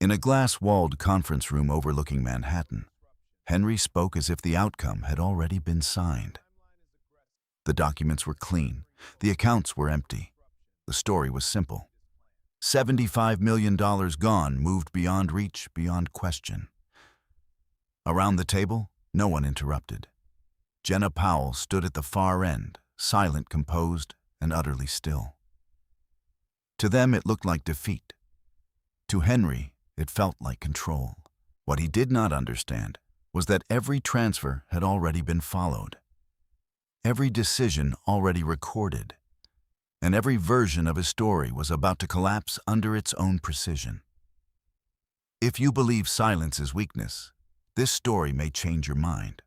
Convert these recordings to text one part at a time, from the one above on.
In a glass-walled conference room overlooking Manhattan, Henry spoke as if the outcome had already been signed. The documents were clean, the accounts were empty. The story was simple. $75 million gone, moved beyond reach, beyond question. Around the table, no one interrupted. Jenna Powell stood at the far end, silent, composed, and utterly still. To them, it looked like defeat. To Henry, it felt like control. What he did not understand was that every transfer had already been followed, every decision already recorded, and every version of his story was about to collapse under its own precision. If you believe silence is weakness, this story may change your mind.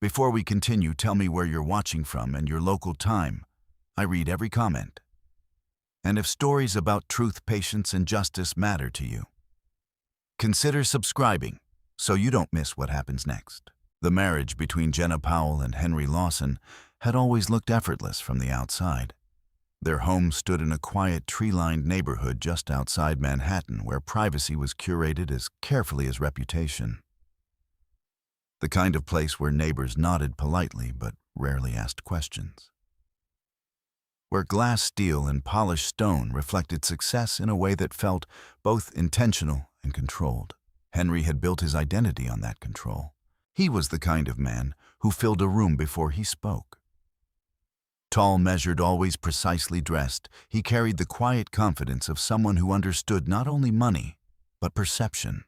Before we continue, tell me where you're watching from and your local time. I read every comment. And if stories about truth, patience, and justice matter to you, consider subscribing so you don't miss what happens next. The marriage between Jenna Powell and Henry Lawson had always looked effortless from the outside. Their home stood in a quiet, tree-lined neighborhood just outside Manhattan where privacy was curated as carefully as reputation. The kind of place where neighbors nodded politely but rarely asked questions. Where glass, steel, and polished stone reflected success in a way that felt both intentional and controlled. Henry had built his identity on that control. He was the kind of man who filled a room before he spoke. Tall, measured, always precisely dressed, he carried the quiet confidence of someone who understood not only money, but perception.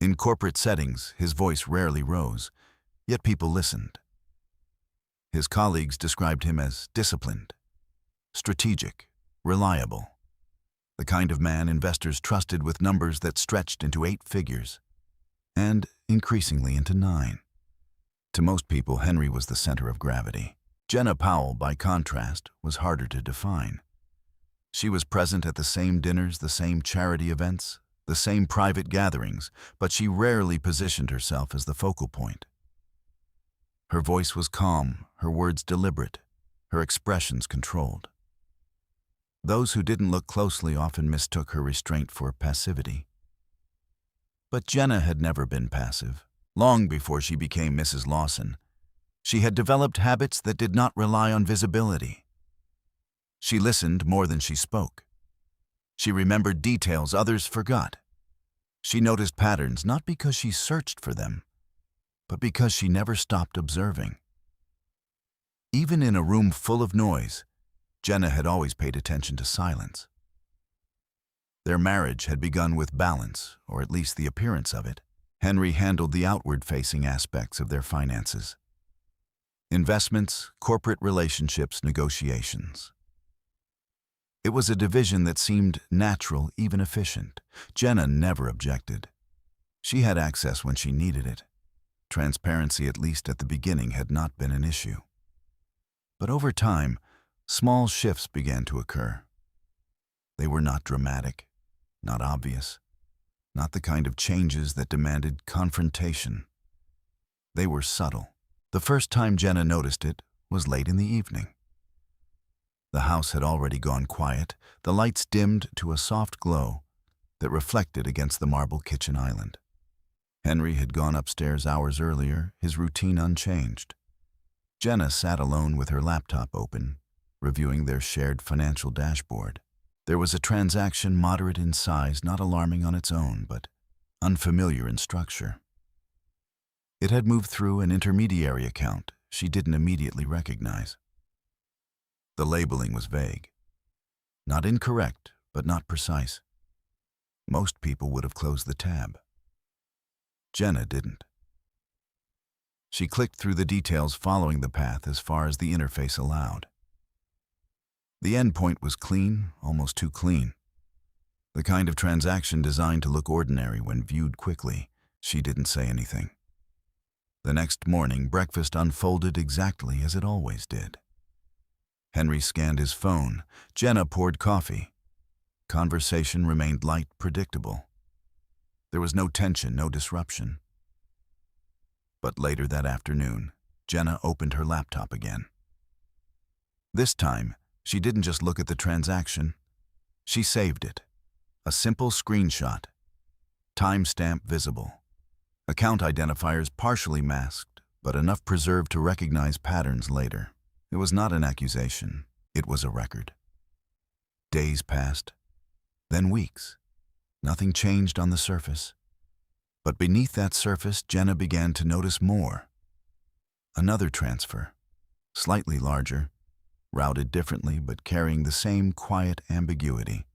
In corporate settings, his voice rarely rose, yet people listened. His colleagues described him as disciplined, strategic, reliable, the kind of man investors trusted with numbers that stretched into 8 figures, and increasingly into 9. To most people, Henry was the center of gravity. Jenna Powell, by contrast, was harder to define. She was present at the same dinners, the same charity events, the same private gatherings, but she rarely positioned herself as the focal point. Her voice was calm, her words deliberate, her expressions controlled. Those who didn't look closely often mistook her restraint for passivity. But Jenna had never been passive. Long before she became Mrs. Lawson, she had developed habits that did not rely on visibility. She listened more than she spoke. She remembered details others forgot. She noticed patterns not because she searched for them, but because she never stopped observing. Even in a room full of noise, Jenna had always paid attention to silence. Their marriage had begun with balance, or at least the appearance of it. Henry handled the outward-facing aspects of their finances: investments, corporate relationships, negotiations. It was a division that seemed natural, even efficient. Jenna never objected. She had access when she needed it. Transparency, at least at the beginning, had not been an issue. But over time, small shifts began to occur. They were not dramatic, not obvious, not the kind of changes that demanded confrontation. They were subtle. The first time Jenna noticed it was late in the evening. The house had already gone quiet, the lights dimmed to a soft glow that reflected against the marble kitchen island. Henry had gone upstairs hours earlier, his routine unchanged. Jenna sat alone with her laptop open, reviewing their shared financial dashboard. There was a transaction moderate in size, not alarming on its own, but unfamiliar in structure. It had moved through an intermediary account she didn't immediately recognize. The labeling was vague. Not incorrect, but not precise. Most people would have closed the tab. Jenna didn't. She clicked through the details, following the path as far as the interface allowed. The endpoint was clean, almost too clean. The kind of transaction designed to look ordinary when viewed quickly. She didn't say anything. The next morning, breakfast unfolded exactly as it always did. Henry scanned his phone. Jenna poured coffee. Conversation remained light, predictable. There was no tension, no disruption. But later that afternoon, Jenna opened her laptop again. This time, she didn't just look at the transaction. She saved it. A simple screenshot. Timestamp visible. Account identifiers partially masked, but enough preserved to recognize patterns later. It was not an accusation. It was a record. Days passed, then weeks. Nothing changed on the surface. But beneath that surface, Jenna began to notice more. Another transfer, slightly larger, routed differently but carrying the same quiet ambiguity.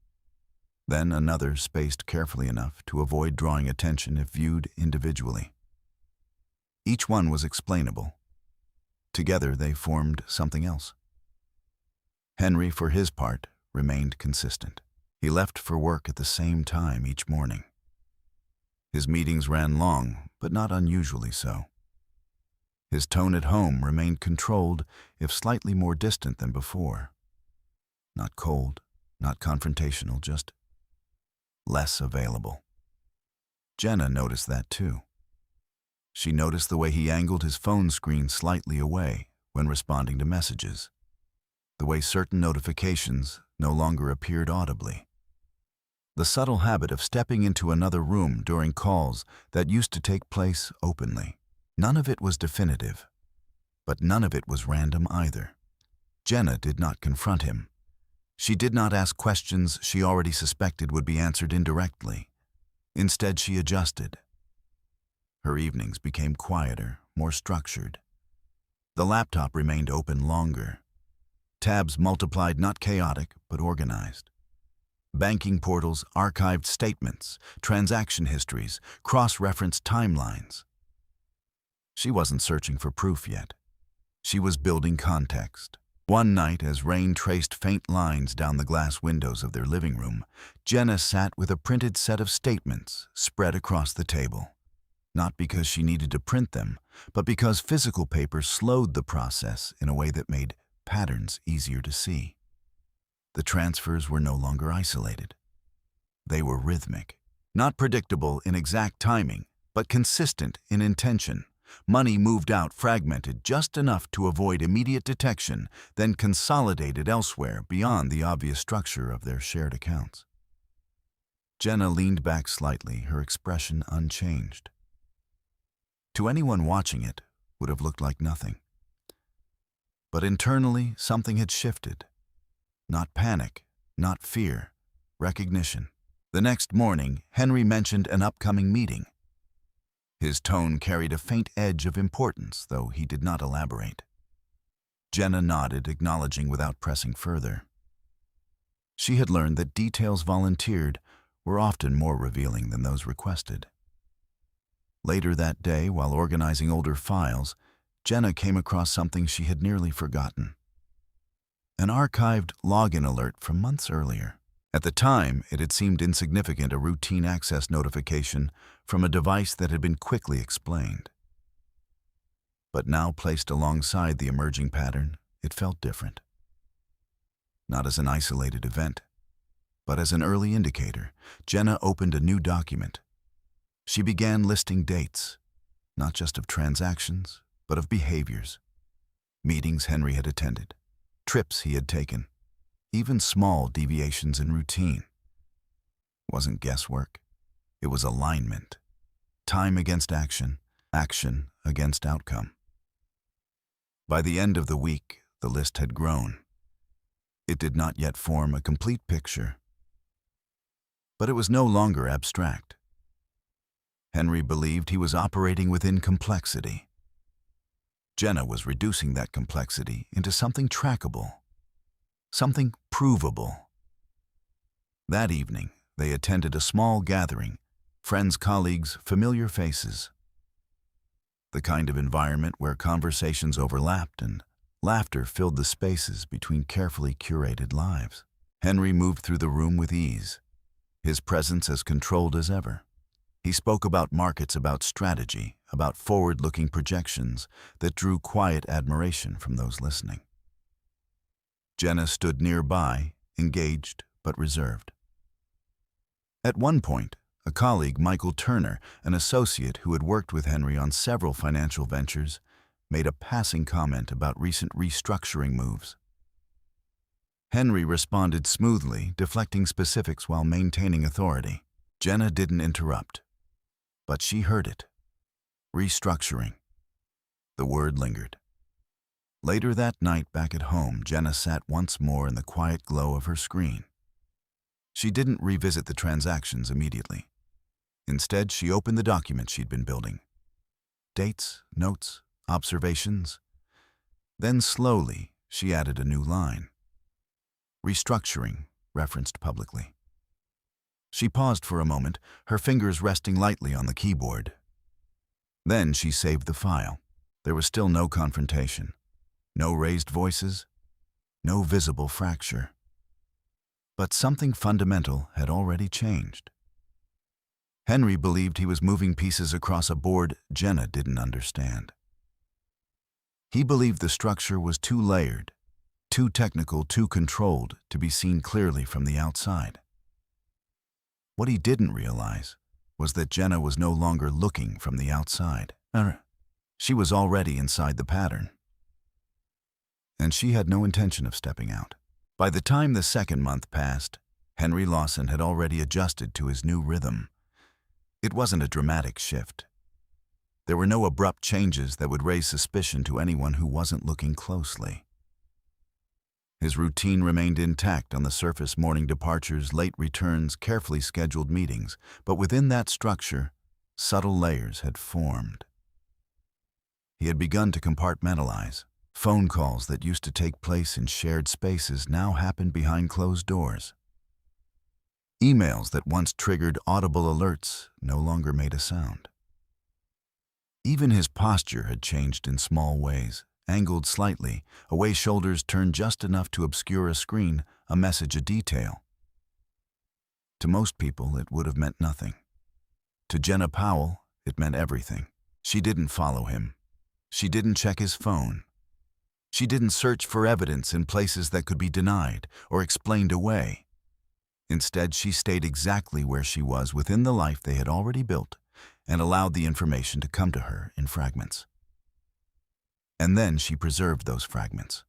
Then another spaced carefully enough to avoid drawing attention if viewed individually. Each one was explainable. Together they formed something else. Henry, for his part, remained consistent. He left for work at the same time each morning. His meetings ran long, but not unusually so. His tone at home remained controlled, if slightly more distant than before. Not cold, not confrontational, just less available. Jenna noticed that too. She noticed the way he angled his phone screen slightly away when responding to messages, the way certain notifications no longer appeared audibly. The subtle habit of stepping into another room during calls that used to take place openly. None of it was definitive, but none of it was random either. Jenna did not confront him. She did not ask questions she already suspected would be answered indirectly. Instead, she adjusted. Her evenings became quieter, more structured. The laptop remained open longer. Tabs multiplied, not chaotic, but organized. Banking portals archived statements, transaction histories, cross-referenced timelines. She wasn't searching for proof yet. She was building context. One night, as rain traced faint lines down the glass windows of their living room, Jenna sat with a printed set of statements spread across the table. Not because she needed to print them, but because physical paper slowed the process in a way that made patterns easier to see. The transfers were no longer isolated. They were rhythmic, not predictable in exact timing, but consistent in intention. Money moved out fragmented just enough to avoid immediate detection, then consolidated elsewhere beyond the obvious structure of their shared accounts. Jenna leaned back slightly, her expression unchanged. To anyone watching it, would have looked like nothing. But internally, something had shifted. Not panic, not fear, recognition. The next morning, Henry mentioned an upcoming meeting. His tone carried a faint edge of importance, though he did not elaborate. Jenna nodded, acknowledging without pressing further. She had learned that details volunteered were often more revealing than those requested. Later that day, while organizing older files, Jenna came across something she had nearly forgotten. An archived login alert from months earlier. At the time, it had seemed insignificant, a routine access notification from a device that had been quickly explained. But now placed alongside the emerging pattern, it felt different. Not as an isolated event, but as an early indicator. Jenna opened a new document. She began listing dates, not just of transactions, but of behaviors. Meetings Henry had attended, trips he had taken, even small deviations in routine. It wasn't guesswork. It was alignment. Time against action, action against outcome. By the end of the week, the list had grown. It did not yet form a complete picture. But it was no longer abstract. Henry believed he was operating within complexity. Jenna was reducing that complexity into something trackable, something provable. That evening, they attended a small gathering, friends, colleagues, familiar faces. The kind of environment where conversations overlapped and laughter filled the spaces between carefully curated lives. Henry moved through the room with ease, his presence as controlled as ever. He spoke about markets, about strategy, about forward-looking projections that drew quiet admiration from those listening. Jenna stood nearby, engaged but reserved. At one point, a colleague, Michael Turner, an associate who had worked with Henry on several financial ventures, made a passing comment about recent restructuring moves. Henry responded smoothly, deflecting specifics while maintaining authority. Jenna didn't interrupt, but she heard it. Restructuring. The word lingered. Later that night, back at home, Jenna sat once more in the quiet glow of her screen. She didn't revisit the transactions immediately. Instead, she opened the document she'd been building. Dates, notes, observations. Then slowly, she added a new line. Restructuring, referenced publicly. She paused for a moment, her fingers resting lightly on the keyboard. Then she saved the file. There was still no confrontation, no raised voices, no visible fracture. But something fundamental had already changed. Henry believed he was moving pieces across a board Jenna didn't understand. He believed the structure was too layered, too technical, too controlled to be seen clearly from the outside. What he didn't realize was that Jenna was no longer looking from the outside. She was already inside the pattern. And she had no intention of stepping out. By the time the second month passed, Henry Lawson had already adjusted to his new rhythm. It wasn't a dramatic shift. There were no abrupt changes that would raise suspicion to anyone who wasn't looking closely. His routine remained intact on the surface: morning departures, late returns, carefully scheduled meetings, but within that structure, subtle layers had formed. He had begun to compartmentalize. Phone calls that used to take place in shared spaces now happened behind closed doors. Emails that once triggered audible alerts no longer made a sound. Even his posture had changed in small ways, angled slightly, away, shoulders turned just enough to obscure a screen, a message, a detail. To most people, it would have meant nothing. To Jenna Powell, it meant everything. She didn't follow him. She didn't check his phone. She didn't search for evidence in places that could be denied or explained away. Instead, she stayed exactly where she was within the life they had already built and allowed the information to come to her in fragments. And then she preserved those fragments.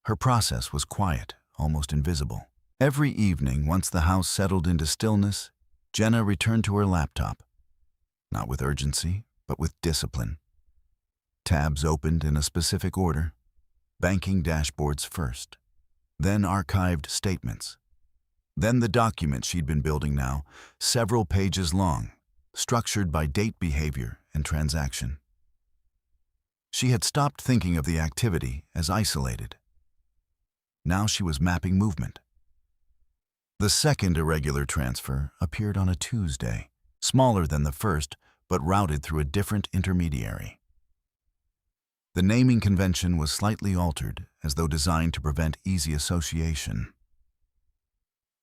Her process was quiet, almost invisible. Every evening, once the house settled into stillness, Jenna returned to her laptop, not with urgency, but with discipline. Tabs opened in a specific order, banking dashboards first, then archived statements. Then the document she'd been building now, several pages long, structured by date, behavior, and transaction. She had stopped thinking of the activity as isolated. Now she was mapping movement. The second irregular transfer appeared on a Tuesday, smaller than the first, but routed through a different intermediary. The naming convention was slightly altered, as though designed to prevent easy association.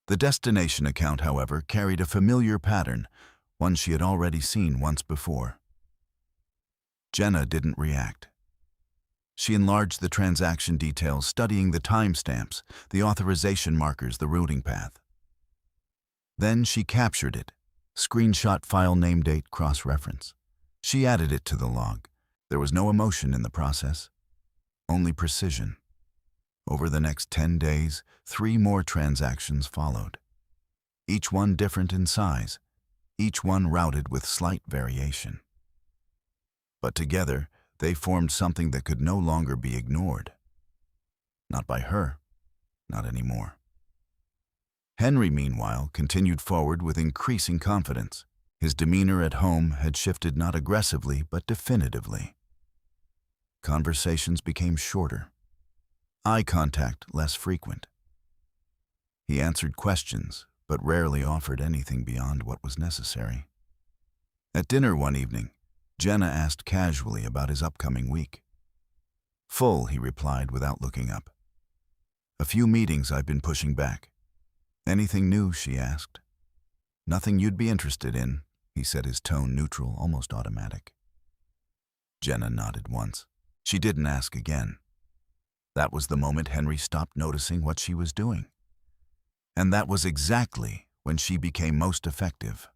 The destination account, however, carried a familiar pattern, one she had already seen once before. Jenna didn't react. She enlarged the transaction details, studying the timestamps, the authorization markers, the routing path. Then she captured it, screenshot, file name, date, cross-reference. She added it to the log. There was no emotion in the process, only precision. Over the next 10 days, 3 more transactions followed. Each one different in size, each one routed with slight variation. But together, they formed something that could no longer be ignored. Not by her, not anymore. Henry, meanwhile, continued forward with increasing confidence. His demeanor at home had shifted not aggressively, but definitively. Conversations became shorter. Eye contact less frequent. He answered questions, but rarely offered anything beyond what was necessary. At dinner one evening, Jenna asked casually about his upcoming week. "Full," he replied without looking up. "A few meetings I've been pushing back." "Anything new?" she asked. "Nothing you'd be interested in," he said, his tone neutral, almost automatic. Jenna nodded once. She didn't ask again. That was the moment Henry stopped noticing what she was doing. And that was exactly when she became most effective.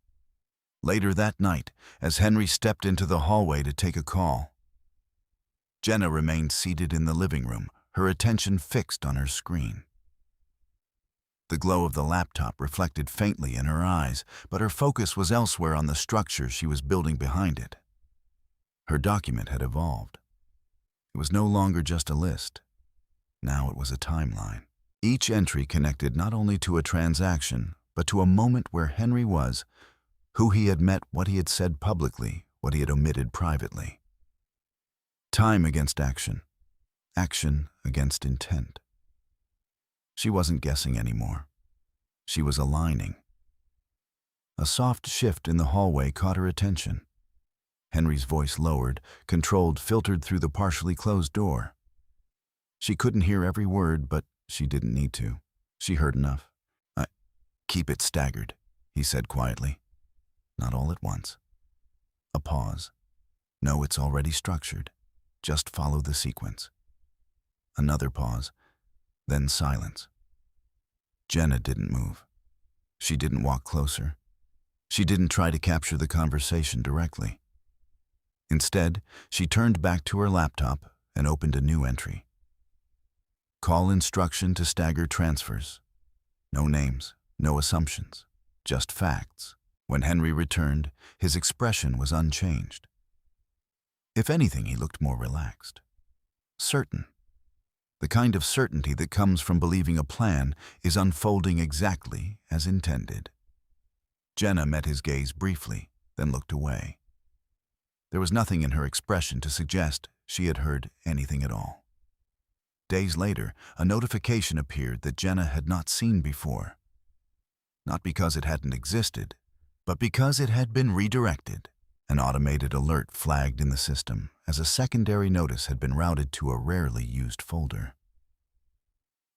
Later that night, as Henry stepped into the hallway to take a call, Jenna remained seated in the living room, her attention fixed on her screen. The glow of the laptop reflected faintly in her eyes, but her focus was elsewhere on the structure she was building behind it. Her document had evolved. It was no longer just a list. Now it was a timeline. Each entry connected not only to a transaction, but to a moment where Henry was, who he had met, what he had said publicly, what he had omitted privately. Time against action. Action against intent. She wasn't guessing anymore. She was aligning. A soft shift in the hallway caught her attention. Henry's voice lowered, controlled, filtered through the partially closed door. She couldn't hear every word, but she didn't need to. She heard enough. Keep it staggered, he said quietly. Not all at once. A pause. No, it's already structured. Just follow the sequence. Another pause. Then silence. Jenna didn't move. She didn't walk closer. She didn't try to capture the conversation directly. Instead, she turned back to her laptop and opened a new entry. Call instruction to stagger transfers. No names, no assumptions, just facts. When Henry returned, his expression was unchanged. If anything, he looked more relaxed. Certain. The kind of certainty that comes from believing a plan is unfolding exactly as intended. Jenna met his gaze briefly, then looked away. There was nothing in her expression to suggest she had heard anything at all. Days later, a notification appeared that Jenna had not seen before. Not because it hadn't existed, but because it had been redirected. An automated alert flagged in the system as a secondary notice had been routed to a rarely used folder.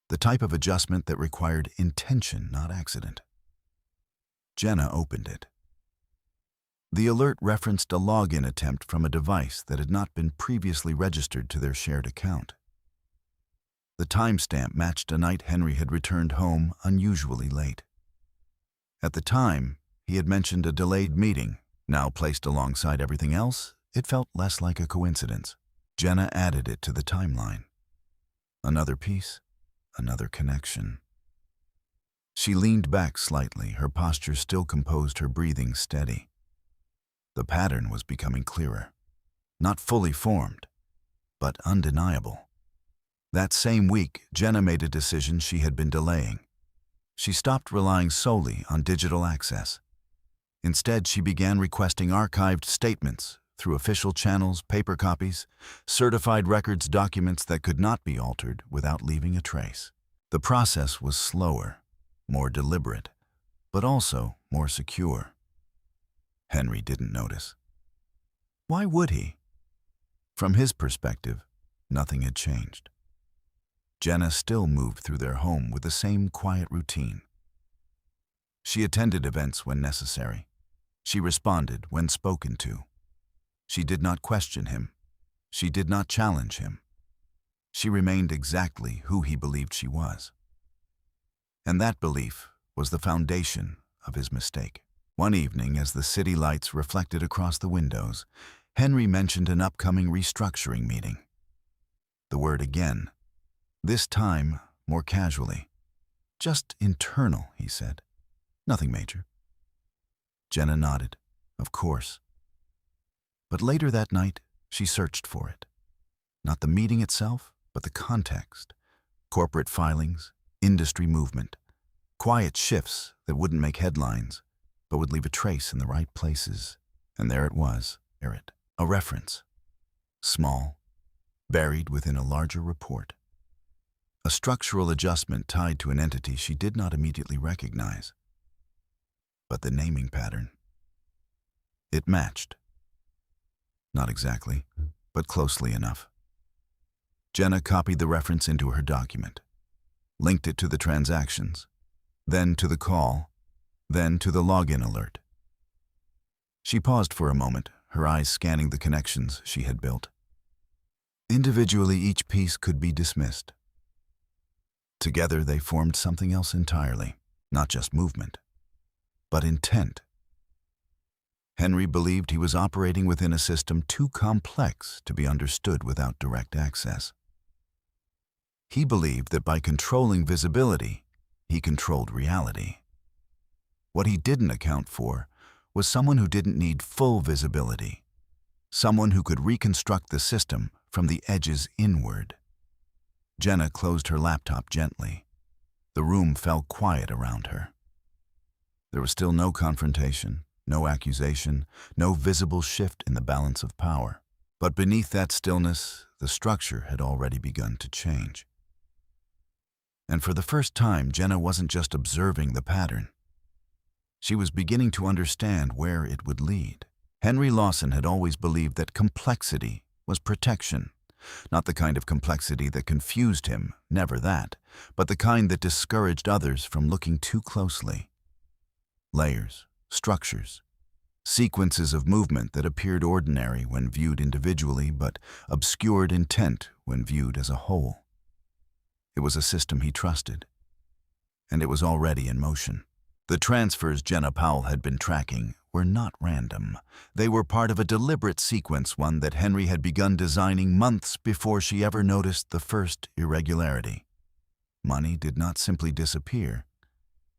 The type of adjustment that required intention, not accident. Jenna opened it. The alert referenced a login attempt from a device that had not been previously registered to their shared account. The timestamp matched a night Henry had returned home unusually late. At the time, he had mentioned a delayed meeting. Now placed alongside everything else, it felt less like a coincidence. Jenna added it to the timeline. Another piece, another connection. She leaned back slightly, her posture still composed, her breathing steady. The pattern was becoming clearer. Not fully formed, but undeniable. That same week, Jenna made a decision she had been delaying. She stopped relying solely on digital access. Instead, she began requesting archived statements through official channels, paper copies, certified records, documents that could not be altered without leaving a trace. The process was slower, more deliberate, but also more secure. Henry didn't notice. Why would he? From his perspective, nothing had changed. Jenna still moved through their home with the same quiet routine. She attended events when necessary. She responded when spoken to. She did not question him. She did not challenge him. She remained exactly who he believed she was. And that belief was the foundation of his mistake. One evening, as the city lights reflected across the windows, Henry mentioned an upcoming restructuring meeting. The word again, this time more casually. Just internal, he said. Nothing major. Jenna nodded. Of course. But later that night, she searched for it. Not the meeting itself, but the context. Corporate filings, industry movement, quiet shifts that wouldn't make headlines, but would leave a trace in the right places. And there it was, a reference. Small, buried within a larger report. A structural adjustment tied to an entity she did not immediately recognize. But the naming pattern. It matched. Not exactly, but closely enough. Jenna copied the reference into her document, linked it to the transactions, then to the call, then to the login alert. She paused for a moment, her eyes scanning the connections she had built. Individually, each piece could be dismissed. Together, they formed something else entirely, not just movement, but intent. Henry believed he was operating within a system too complex to be understood without direct access. He believed that by controlling visibility, he controlled reality. What he didn't account for was someone who didn't need full visibility, someone who could reconstruct the system from the edges inward. Jenna closed her laptop gently. The room fell quiet around her. There was still no confrontation, no accusation, no visible shift in the balance of power. But beneath that stillness, the structure had already begun to change. And for the first time, Jenna wasn't just observing the pattern. She was beginning to understand where it would lead. Henry Lawson had always believed that complexity was protection. Not the kind of complexity that confused him, never that, but the kind that discouraged others from looking too closely. Layers, structures, sequences of movement that appeared ordinary when viewed individually but obscured intent when viewed as a whole. It was a system he trusted, and it was already in motion. The transfers Jenna Powell had been tracking were not random. They were part of a deliberate sequence, one that Henry had begun designing months before she ever noticed the first irregularity. Money did not simply disappear.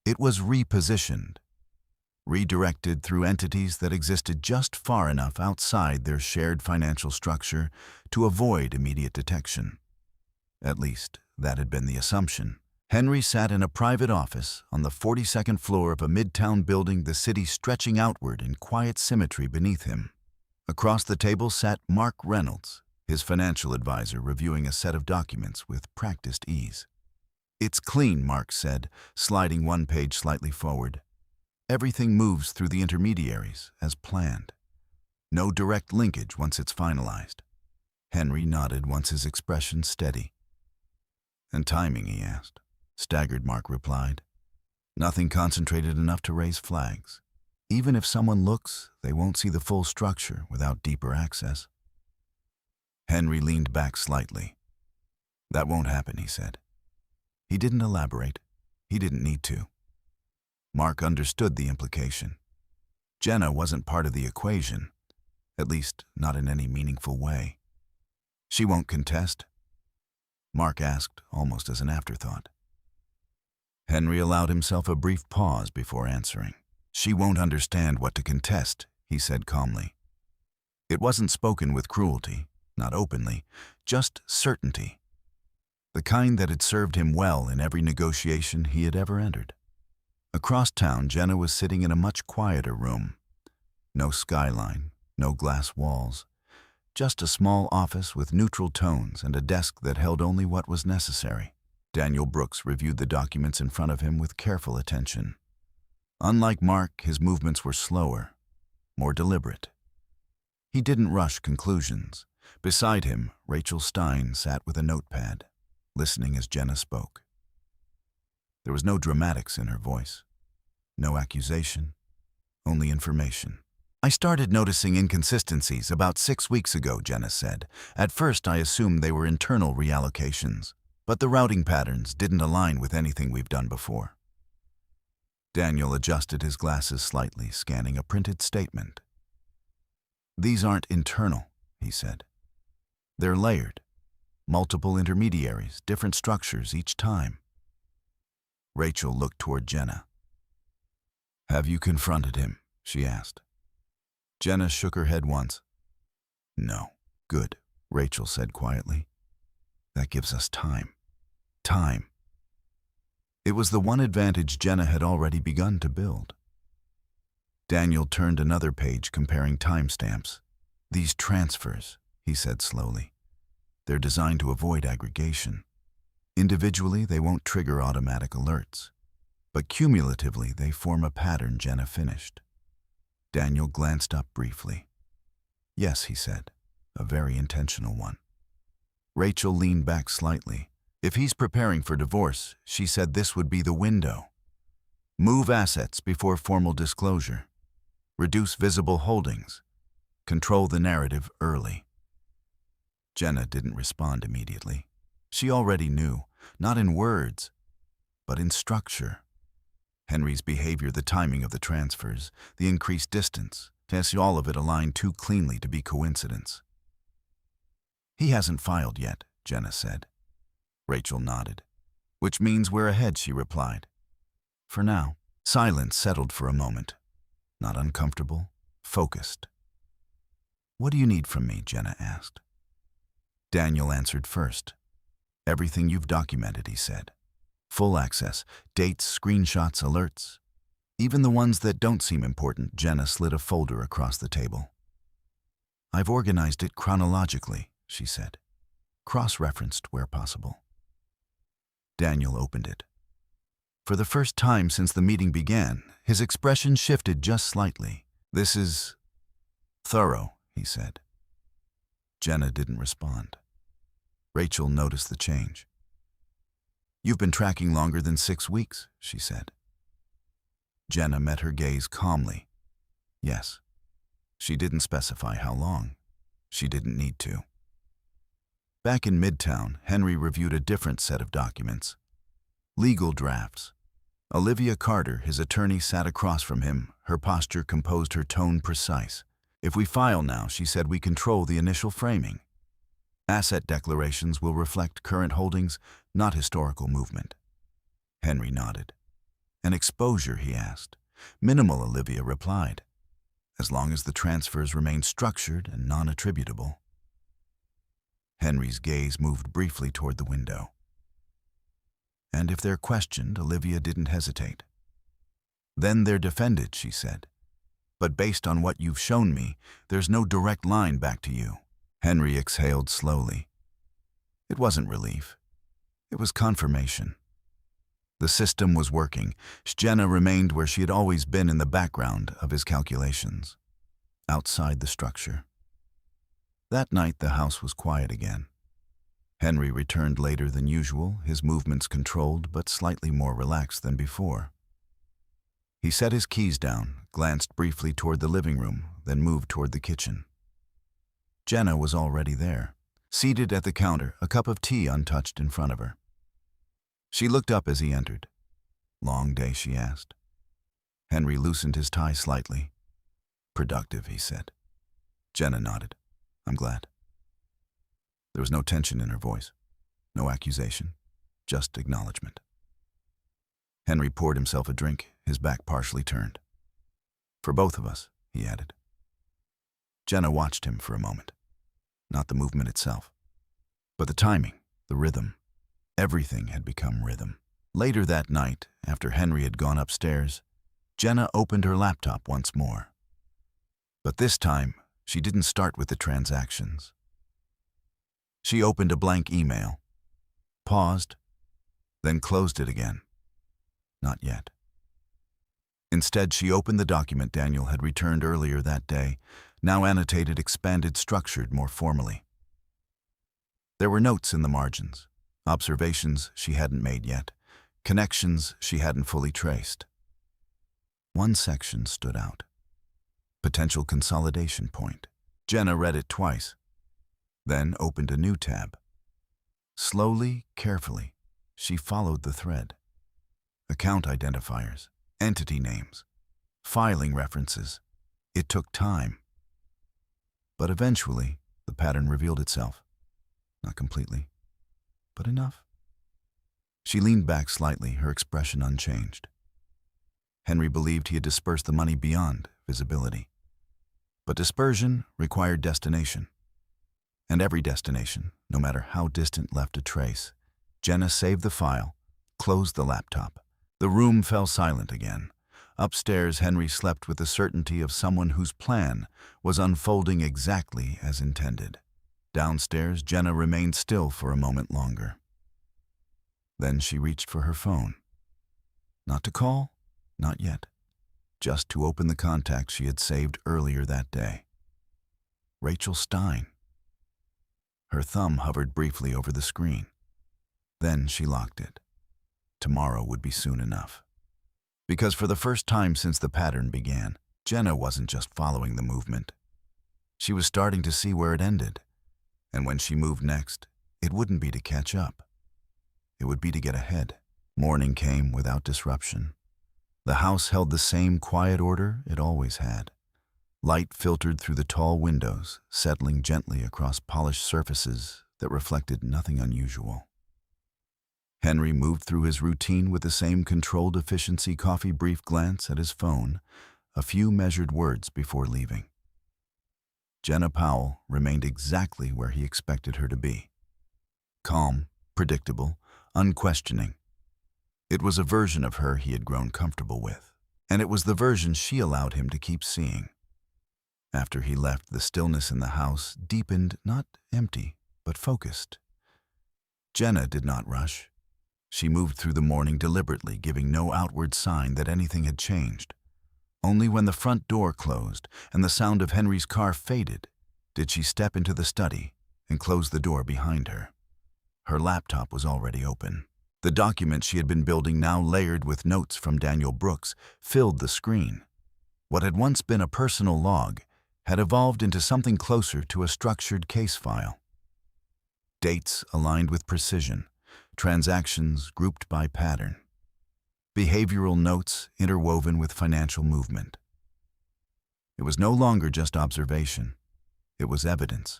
It was repositioned, redirected through entities that existed just far enough outside their shared financial structure to avoid immediate detection. At least, that had been the assumption. Henry sat in a private office on the 42nd floor of a midtown building, the city stretching outward in quiet symmetry beneath him. Across the table sat Mark Reynolds, his financial advisor, reviewing a set of documents with practiced ease. "It's clean," Mark said, sliding one page slightly forward. "Everything moves through the intermediaries, as planned. No direct linkage once it's finalized." Henry nodded, once his expression steady. "And timing?" he asked. Staggered, Mark replied. "Nothing concentrated enough to raise flags. Even if someone looks, they won't see the full structure without deeper access." Henry leaned back slightly. "That won't happen," he said. He didn't elaborate. He didn't need to. Mark understood the implication. Jenna wasn't part of the equation, at least not in any meaningful way. "She won't contest?" Mark asked, almost as an afterthought. Henry allowed himself a brief pause before answering. "She won't understand what to contest," he said calmly. It wasn't spoken with cruelty, not openly, just certainty. The kind that had served him well in every negotiation he had ever entered. Across town, Jenna was sitting in a much quieter room. No skyline, no glass walls. Just a small office with neutral tones and a desk that held only what was necessary. Daniel Brooks reviewed the documents in front of him with careful attention. Unlike Mark, his movements were slower, more deliberate. He didn't rush conclusions. Beside him, Rachel Stein sat with a notepad, listening as Jenna spoke. There was no dramatics in her voice, no accusation, only information. "I started noticing inconsistencies about 6 weeks ago," Jenna said. "At first I assumed they were internal reallocations, but the routing patterns didn't align with anything we've done before." Daniel adjusted his glasses slightly, scanning a printed statement. "These aren't internal," he said. "They're layered. Multiple intermediaries, different structures each time." Rachel looked toward Jenna. "Have you confronted him?" she asked. Jenna shook her head once. "No." "Good," Rachel said quietly. "That gives us time." Time. It was the one advantage Jenna had already begun to build. Daniel turned another page, comparing timestamps. "These transfers," he said slowly. "They're designed to avoid aggregation. Individually, they won't trigger automatic alerts. But cumulatively, they form a pattern," Jenna finished. Daniel glanced up briefly. "Yes," he said, "a very intentional one." Rachel leaned back slightly. "If he's preparing for divorce," she said, "this would be the window. Move assets before formal disclosure. Reduce visible holdings. Control the narrative early." Jenna didn't respond immediately. She already knew, not in words, but in structure. Henry's behavior, the timing of the transfers, the increased distance, all of it aligned too cleanly to be coincidence. "He hasn't filed yet," Jenna said. Rachel nodded. Which means we're ahead, she replied. For now. Silence settled for a moment. Not uncomfortable, focused. What do you need from me? Jenna asked. Daniel answered first. Everything you've documented, he said. Full access, dates, screenshots, alerts. Even the ones that don't seem important. Jenna slid a folder across the table. I've organized it chronologically, she said. Cross-referenced where possible. Daniel opened it. For the first time since the meeting began, his expression shifted just slightly. This is thorough, he said. Jenna didn't respond. Rachel noticed the change. You've been tracking longer than 6 weeks, she said. Jenna met her gaze calmly. Yes. She didn't specify how long. She didn't need to. Back in Midtown, Henry reviewed a different set of documents. Legal drafts. Olivia Carter, his attorney, sat across from him, her posture composed, her tone precise. If we file now, she said, we control the initial framing. Asset declarations will reflect current holdings, not historical movement. Henry nodded. An exposure, he asked. Minimal, Olivia replied. As long as the transfers remain structured and non-attributable. Henry's gaze moved briefly toward the window. And if they're questioned, Olivia didn't hesitate. Then they're defended, she said. But based on what you've shown me, there's no direct line back to you. Henry exhaled slowly. It wasn't relief. It was confirmation. The system was working. Jenna remained where she had always been, in the background of his calculations, outside the structure. That night, the house was quiet again. Henry returned later than usual, his movements controlled but slightly more relaxed than before. He set his keys down, glanced briefly toward the living room, then moved toward the kitchen. Jenna was already there, seated at the counter, a cup of tea untouched in front of her. She looked up as he entered. Long day, she asked. Henry loosened his tie slightly. Productive, he said. Jenna nodded. I'm glad. There was no tension in her voice, no accusation, just acknowledgement. Henry poured himself a drink, his back partially turned. For both of us, he added. Jenna watched him for a moment. Not the movement itself, but the timing, the rhythm. Everything had become rhythm. Later that night, after Henry had gone upstairs, Jenna opened her laptop once more. But this time, she didn't start with the transactions. She opened a blank email, paused, then closed it again. Not yet. Instead, she opened the document Daniel had returned earlier that day, now annotated, expanded, structured more formally. There were notes in the margins, observations she hadn't made yet, connections she hadn't fully traced. One section stood out. Potential consolidation point. Jenna read it twice, then opened a new tab. Slowly, carefully, she followed the thread. Account identifiers, entity names, filing references. It took time. But eventually, the pattern revealed itself. Not completely, but enough. She leaned back slightly, her expression unchanged. Henry believed he had dispersed the money beyond visibility. But dispersion required destination. And every destination, no matter how distant, left a trace. Jenna saved the file, closed the laptop. The room fell silent again. Upstairs, Henry slept with the certainty of someone whose plan was unfolding exactly as intended. Downstairs, Jenna remained still for a moment longer. Then she reached for her phone. Not to call, not yet. Just to open the contact she had saved earlier that day. Rachel Stein. Her thumb hovered briefly over the screen. Then she locked it. Tomorrow would be soon enough. Because for the first time since the pattern began, Jenna wasn't just following the movement. She was starting to see where it ended. And when she moved next, it wouldn't be to catch up. It would be to get ahead. Morning came without disruption. The house held the same quiet order it always had. Light filtered through the tall windows, settling gently across polished surfaces that reflected nothing unusual. Henry moved through his routine with the same controlled efficiency coffee brief glance at his phone, a few measured words before leaving. Jenna Powell remained exactly where he expected her to be. Calm, predictable, unquestioning. It was a version of her he had grown comfortable with, and it was the version she allowed him to keep seeing. After he left, the stillness in the house deepened, not empty, but focused. Jenna did not rush. She moved through the morning deliberately, giving no outward sign that anything had changed. Only when the front door closed and the sound of Henry's car faded did she step into the study and close the door behind her. Her laptop was already open. The document she had been building, now layered with notes from Daniel Brooks, filled the screen. What had once been a personal log had evolved into something closer to a structured case file. Dates aligned with precision, transactions grouped by pattern, behavioral notes interwoven with financial movement. It was no longer just observation, it was evidence.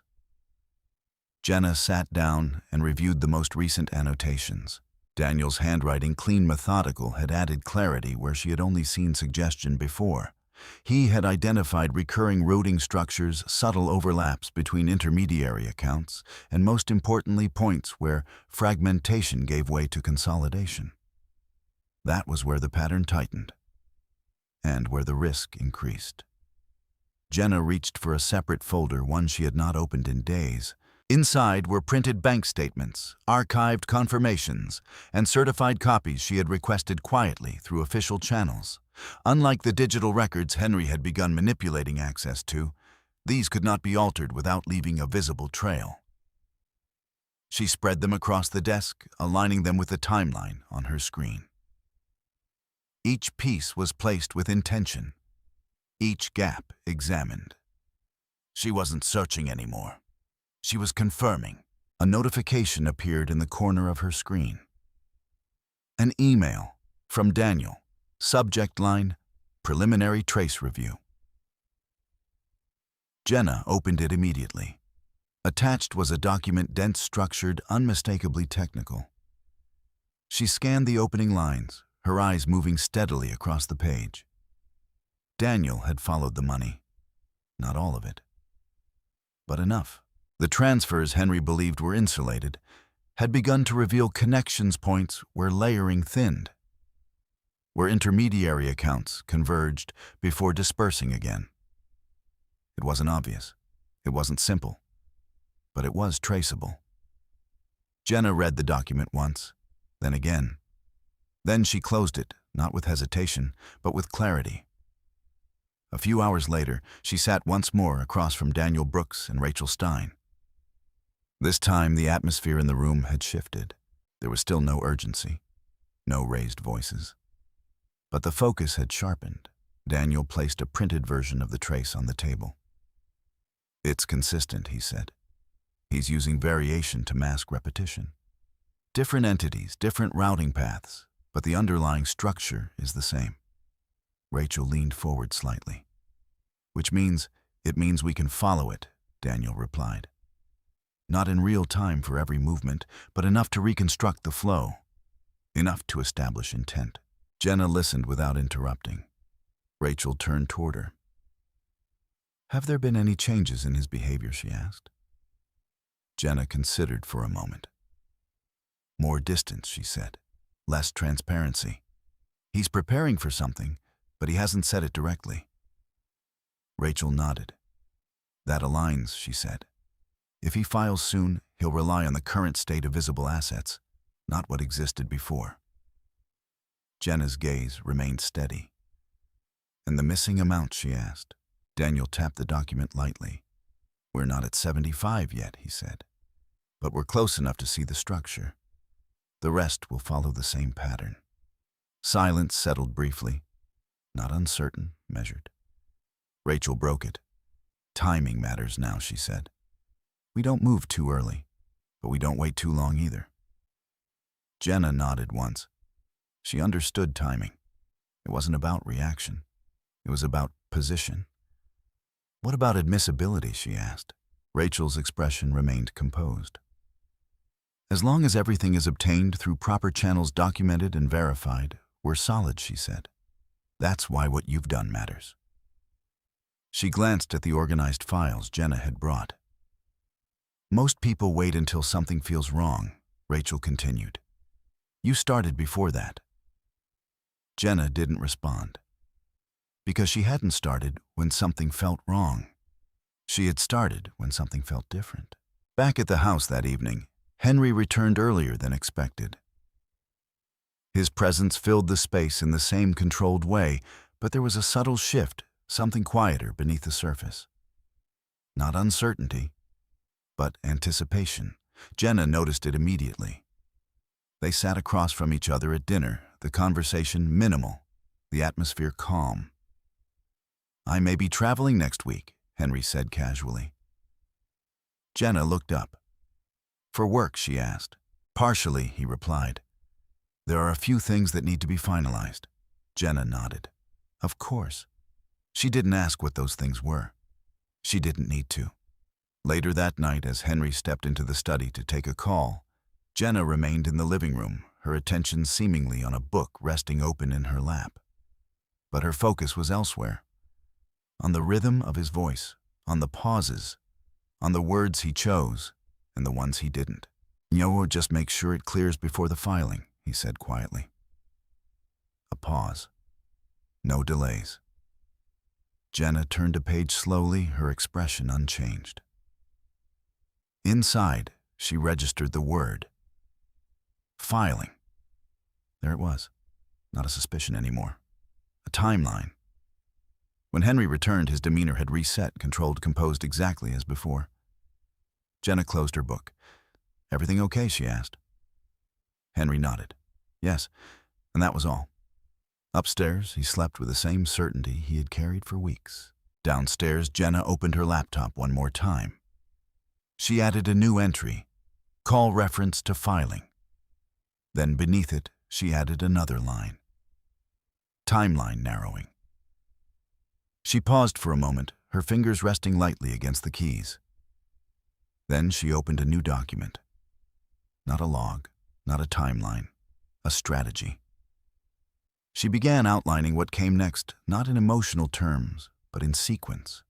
Jenna sat down and reviewed the most recent annotations. Daniel's handwriting, clean, methodical, had added clarity where she had only seen suggestion before. He had identified recurring routing structures, subtle overlaps between intermediary accounts, and most importantly, points where fragmentation gave way to consolidation. That was where the pattern tightened, and where the risk increased. Jenna reached for a separate folder, one she had not opened in days. Inside were printed bank statements, archived confirmations, and certified copies she had requested quietly through official channels. Unlike the digital records Henry had begun manipulating access to, these could not be altered without leaving a visible trail. She spread them across the desk, aligning them with the timeline on her screen. Each piece was placed with intention, each gap examined. She wasn't searching anymore. She was confirming. A notification appeared in the corner of her screen. An email from Daniel. Subject line, preliminary trace review. Jenna opened it immediately. Attached was a document dense, structured, unmistakably technical. She scanned the opening lines, her eyes moving steadily across the page. Daniel had followed the money. Not all of it, but enough. The transfers Henry believed were insulated had begun to reveal connections points where layering thinned, where intermediary accounts converged before dispersing again. It wasn't obvious. It wasn't simple. But it was traceable. Jenna read the document once, then again. Then she closed it, not with hesitation, but with clarity. A few hours later, she sat once more across from Daniel Brooks and Rachel Stein. This time, the atmosphere in the room had shifted. There was still no urgency, no raised voices. But the focus had sharpened. Daniel placed a printed version of the trace on the table. "It's consistent," he said. "He's using variation to mask repetition. Different entities, different routing paths, but the underlying structure is the same." Rachel leaned forward slightly. "Which means, it means we can follow it," Daniel replied. "Not in real time for every movement, but enough to reconstruct the flow, enough to establish intent." Jenna listened without interrupting. Rachel turned toward her. "Have there been any changes in his behavior?" she asked. Jenna considered for a moment. "More distance," she said. "Less transparency. He's preparing for something, but he hasn't said it directly." Rachel nodded. "That aligns," she said. "If he files soon, he'll rely on the current state of visible assets, not what existed before." Jenna's gaze remained steady. "And the missing amount?" she asked. Daniel tapped the document lightly. "We're not at 75 yet," he said, "but we're close enough to see the structure. The rest will follow the same pattern." Silence settled briefly, not uncertain, measured. Rachel broke it. "Timing matters now," she said. "We don't move too early, but we don't wait too long either." Jenna nodded once. She understood timing. It wasn't about reaction. It was about position. "What about admissibility?" she asked. Rachel's expression remained composed. As long as everything is obtained through proper channels documented and verified, we're solid, she said. That's why what you've done matters. She glanced at the organized files Jenna had brought. Most people wait until something feels wrong, Rachel continued. You started before that. Jenna didn't respond. Because she hadn't started when something felt wrong. She had started when something felt different. Back at the house that evening, Henry returned earlier than expected. His presence filled the space in the same controlled way, but there was a subtle shift, something quieter beneath the surface. Not uncertainty, but anticipation. Jenna noticed it immediately. They sat across from each other at dinner, the conversation minimal, the atmosphere calm. I may be traveling next week, Henry said casually. Jenna looked up. For work, she asked. Partially, he replied. There are a few things that need to be finalized. Jenna nodded. Of course. She didn't ask what those things were. She didn't need to. Later that night, as Henry stepped into the study to take a call, Jenna remained in the living room, her attention seemingly on a book resting open in her lap. But her focus was elsewhere. On the rhythm of his voice, on the pauses, on the words he chose, and the ones he didn't. Yo, just make sure it clears before the filing, he said quietly. A pause. No delays. Jenna turned a page slowly, her expression unchanged. Inside, she registered the word. Filing. There it was. Not a suspicion anymore. A timeline. When Henry returned, his demeanor had reset, controlled, composed exactly as before. Jenna closed her book. Everything okay, she asked. Henry nodded. Yes, and that was all. Upstairs, he slept with the same certainty he had carried for weeks. Downstairs, Jenna opened her laptop one more time. She added a new entry, call reference to filing. Then beneath it, she added another line. Timeline narrowing. She paused for a moment, her fingers resting lightly against the keys. Then she opened a new document. Not a log, not a timeline, a strategy. She began outlining what came next, not in emotional terms, but in sequence.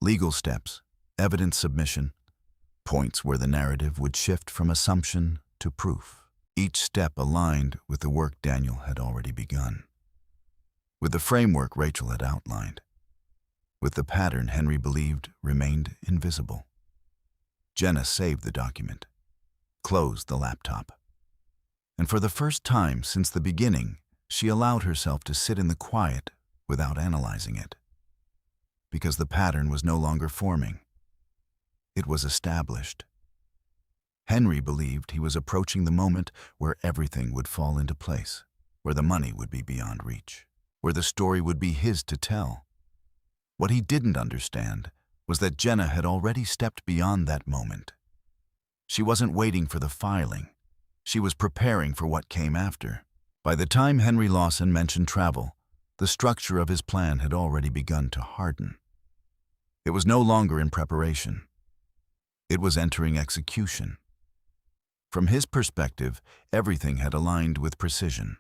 Legal steps, evidence submission, points where the narrative would shift from assumption to proof. Each step aligned with the work Daniel had already begun. With the framework Rachel had outlined. With the pattern Henry believed remained invisible. Jenna saved the document, closed the laptop. And for the first time since the beginning, she allowed herself to sit in the quiet without analyzing it. Because the pattern was no longer forming. It was established. Henry believed he was approaching the moment where everything would fall into place, where the money would be beyond reach, where the story would be his to tell. What he didn't understand was that Jenna had already stepped beyond that moment. She wasn't waiting for the filing. She was preparing for what came after. By the time Henry Lawson mentioned travel, the structure of his plan had already begun to harden. It was no longer in preparation. It was entering execution. From his perspective, everything had aligned with precision.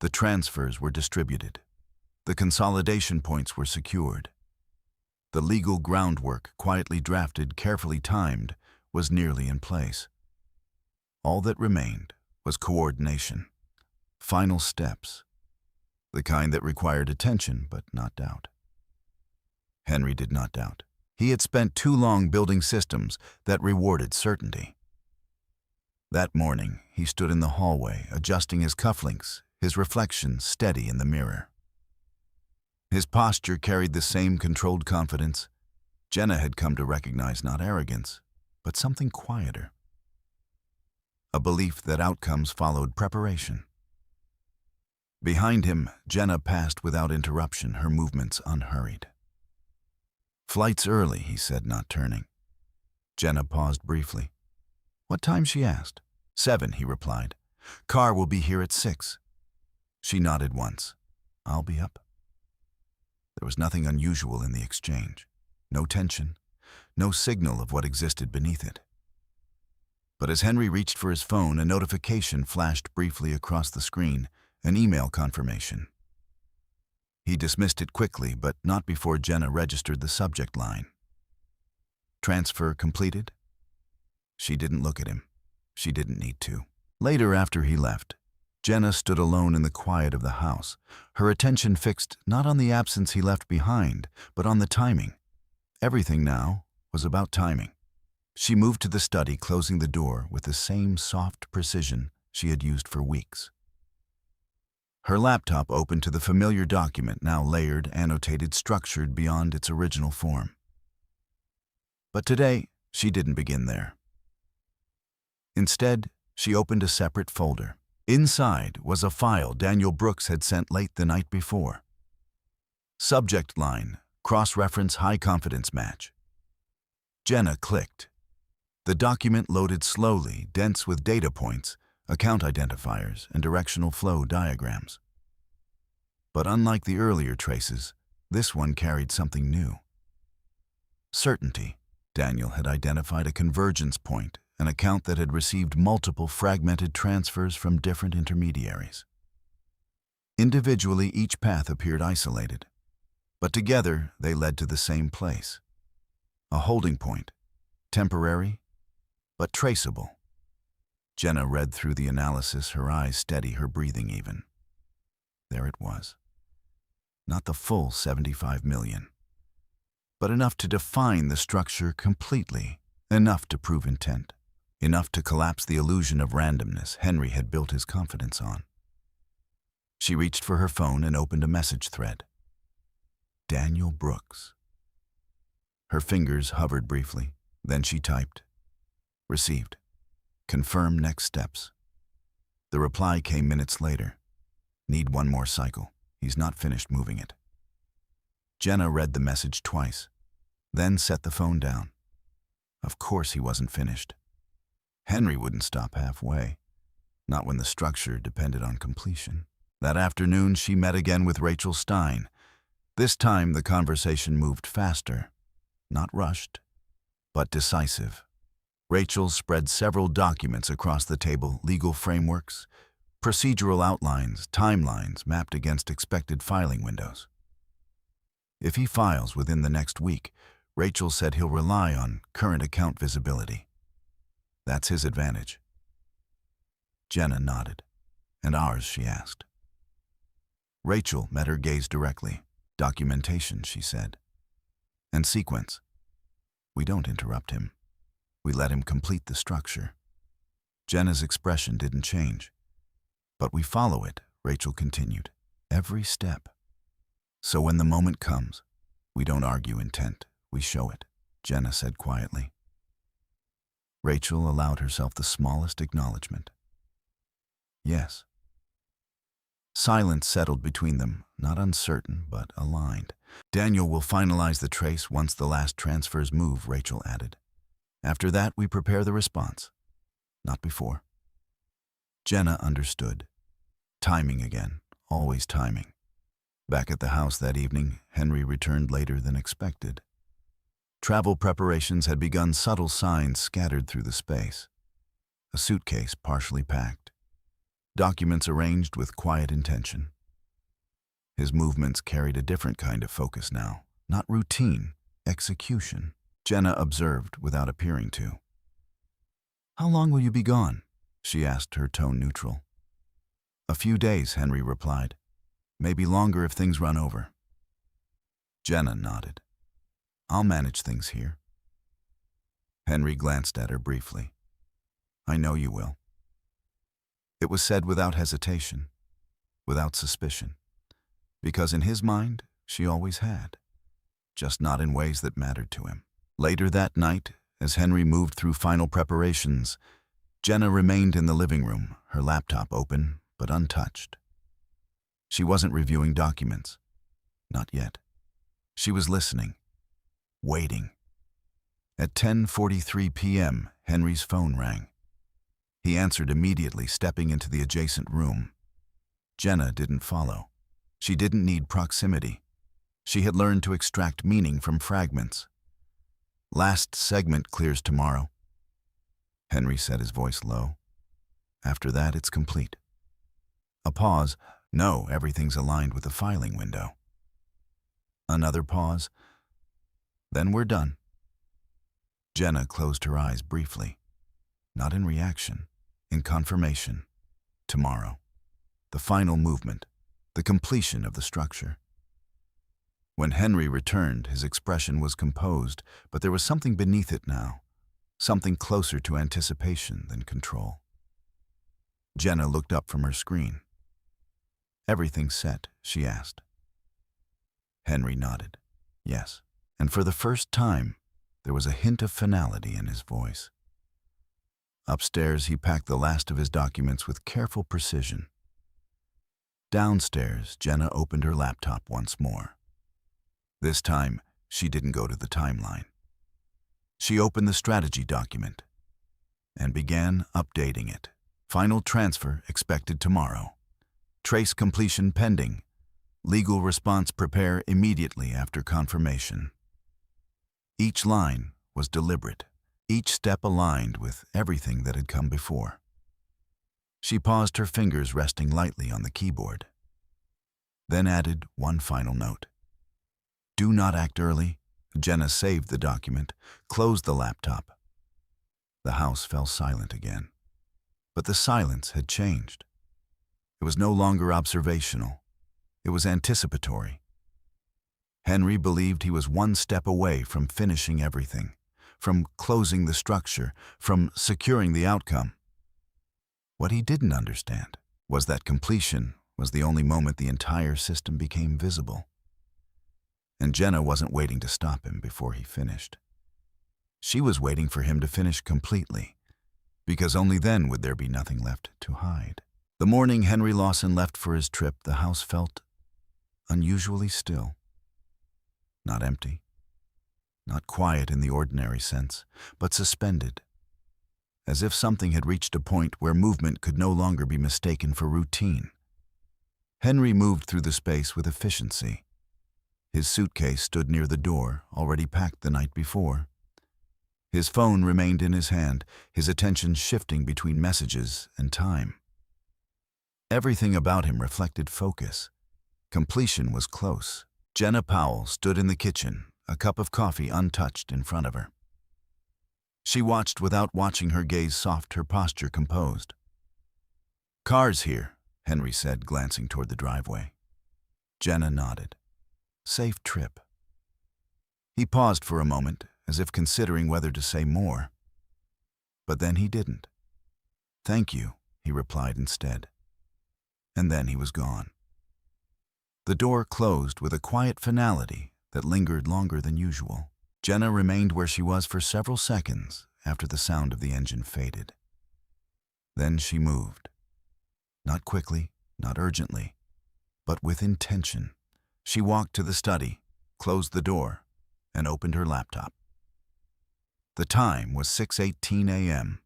The transfers were distributed. The consolidation points were secured. The legal groundwork, quietly drafted, carefully timed, was nearly in place. All that remained was coordination. Final steps. The kind that required attention, but not doubt. Henry did not doubt. He had spent too long building systems that rewarded certainty. That morning, he stood in the hallway, adjusting his cufflinks, his reflection steady in the mirror. His posture carried the same controlled confidence. Jenna had come to recognize not arrogance, but something quieter. A belief that outcomes followed preparation. Behind him, Jenna passed without interruption, her movements unhurried. Flight's early, he said, not turning. Jenna paused briefly. What time, she asked. 7, he replied. Car will be here at 6. She nodded once. I'll be up. There was nothing unusual in the exchange. No tension. No signal of what existed beneath it. But as Henry reached for his phone, a notification flashed briefly across the screen, an email confirmation. He dismissed it quickly, but not before Jenna registered the subject line. Transfer completed? She didn't look at him. She didn't need to. Later, after he left, Jenna stood alone in the quiet of the house, her attention fixed not on the absence he left behind, but on the timing. Everything now was about timing. She moved to the study, closing the door with the same soft precision she had used for weeks. Her laptop opened to the familiar document, now layered, annotated, structured beyond its original form. But today, she didn't begin there. Instead, she opened a separate folder. Inside was a file Daniel Brooks had sent late the night before. Subject line, cross-reference high confidence match. Jenna clicked. The document loaded slowly, dense with data points, account identifiers, and directional flow diagrams. But unlike the earlier traces, this one carried something new. Certainty. Daniel had identified a convergence point, an account that had received multiple fragmented transfers from different intermediaries. Individually, each path appeared isolated, but together they led to the same place. A holding point, temporary, but traceable. Jenna read through the analysis, her eyes steady, her breathing even. There it was. Not the full 75 million, but enough to define the structure completely, enough to prove intent, enough to collapse the illusion of randomness Henry had built his confidence on. She reached for her phone and opened a message thread. Daniel Brooks. Her fingers hovered briefly, then she typed. Received. Confirm next steps. The reply came minutes later. Need one more cycle. He's not finished moving it. Jenna read the message twice, then set the phone down. Of course he wasn't finished. Henry wouldn't stop halfway, not when the structure depended on completion. That afternoon, she met again with Rachel Stein. This time, the conversation moved faster, not rushed, but decisive. Rachel spread several documents across the table, legal frameworks, procedural outlines, timelines mapped against expected filing windows. If he files within the next week, Rachel said he'll rely on current account visibility. That's his advantage. Jenna nodded. And ours, she asked. Rachel met her gaze directly. Documentation, she said. And sequence. We don't interrupt him. We let him complete the structure. Jenna's expression didn't change. But we follow it, Rachel continued. Every step. So when the moment comes, we don't argue intent, we show it, Jenna said quietly. Rachel allowed herself the smallest acknowledgement. Yes. Silence settled between them, not uncertain, but aligned. Daniel will finalize the trace once the last transfers move, Rachel added. After that, we prepare the response. Not before. Jenna understood. Timing again, always timing. Back at the house that evening, Henry returned later than expected. Travel preparations had begun, subtle signs scattered through the space. A suitcase partially packed. Documents arranged with quiet intention. His movements carried a different kind of focus now, not routine, execution. Jenna observed without appearing to. How long will you be gone? She asked, her tone neutral. A few days, Henry replied. Maybe longer if things run over. Jenna nodded. I'll manage things here. Henry glanced at her briefly. I know you will. It was said without hesitation, without suspicion, because in his mind, she always had, just not in ways that mattered to him. Later that night, as Henry moved through final preparations, Jenna remained in the living room, her laptop open but untouched. She wasn't reviewing documents. Not yet. She was listening. Waiting. At 10:43 p.m., Henry's phone rang. He answered immediately, stepping into the adjacent room. Jenna didn't follow. She didn't need proximity. She had learned to extract meaning from fragments. Last segment clears tomorrow. Henry said, his voice low. After that, it's complete. A pause. No, everything's aligned with the filing window. Another pause. Then we're done. Jenna closed her eyes briefly. Not in reaction, in confirmation. Tomorrow. The final movement. The completion of the structure. When Henry returned, his expression was composed, but there was something beneath it now. Something closer to anticipation than control. Jenna looked up from her screen. Everything set, she asked. Henry nodded. Yes. And for the first time, there was a hint of finality in his voice. Upstairs, he packed the last of his documents with careful precision. Downstairs, Jenna opened her laptop once more. This time, she didn't go to the timeline. She opened the strategy document and began updating it. Final transfer expected tomorrow. Trace completion pending. Legal response prepare immediately after confirmation. Each line was deliberate, each step aligned with everything that had come before. She paused, her fingers resting lightly on the keyboard. Then added one final note. Do not act early. Jenna saved the document, closed the laptop. The house fell silent again. But the silence had changed. It was no longer observational. It was anticipatory. Henry believed he was one step away from finishing everything, from closing the structure, from securing the outcome. What he didn't understand was that completion was the only moment the entire system became visible. And Jenna wasn't waiting to stop him before he finished. She was waiting for him to finish completely, because only then would there be nothing left to hide. The morning Henry Lawson left for his trip, the house felt unusually still. Not empty, not quiet in the ordinary sense, but suspended, as if something had reached a point where movement could no longer be mistaken for routine. Henry moved through the space with efficiency. His suitcase stood near the door, already packed the night before. His phone remained in his hand, his attention shifting between messages and time. Everything about him reflected focus. Completion was close. Jenna Powell stood in the kitchen, a cup of coffee untouched in front of her. She watched without watching, her gaze soft, her posture composed. Car's here, Henry said, glancing toward the driveway. Jenna nodded. Safe trip. He paused for a moment, as if considering whether to say more. But then he didn't. Thank you, he replied instead. And then he was gone. The door closed with a quiet finality that lingered longer than usual. Jenna remained where she was for several seconds after the sound of the engine faded. Then she moved. Not quickly, not urgently, but with intention. She walked to the study, closed the door, and opened her laptop. The time was 6:18 a.m.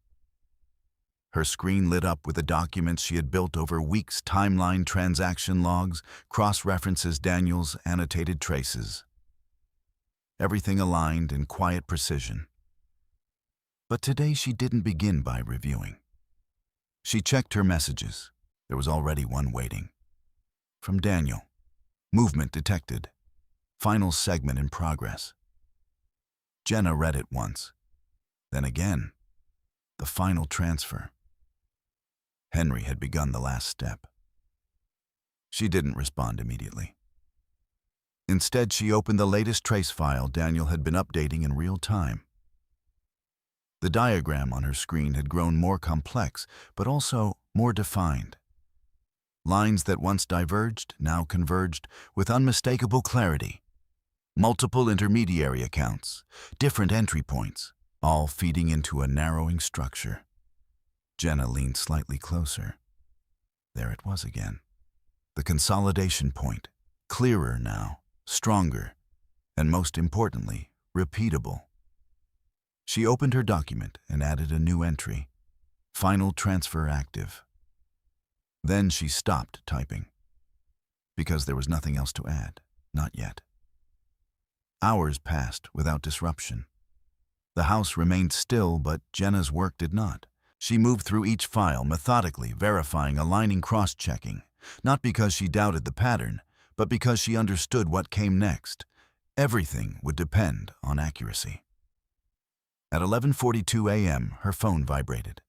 Her screen lit up with the documents she had built over weeks: timeline, transaction logs, cross-references, Daniel's annotated traces. Everything aligned in quiet precision. But today she didn't begin by reviewing. She checked her messages. There was already one waiting. From Daniel. Movement detected. Final segment in progress. Jenna read it once. Then again. The final transfer. Henry had begun the last step. She didn't respond immediately. Instead, she opened the latest trace file Daniel had been updating in real time. The diagram on her screen had grown more complex, but also more defined. Lines that once diverged now converged with unmistakable clarity. Multiple intermediary accounts, different entry points, all feeding into a narrowing structure. Jenna leaned slightly closer. There it was again. The consolidation point, clearer now, stronger, and most importantly, repeatable. She opened her document and added a new entry. Final transfer active. Then she stopped typing, because there was nothing else to add, not yet. Hours passed without disruption. The house remained still, but Jenna's work did not. She moved through each file methodically, verifying, aligning, cross-checking, not because she doubted the pattern, but because she understood what came next. Everything would depend on accuracy. At 11:42 a.m., her phone vibrated.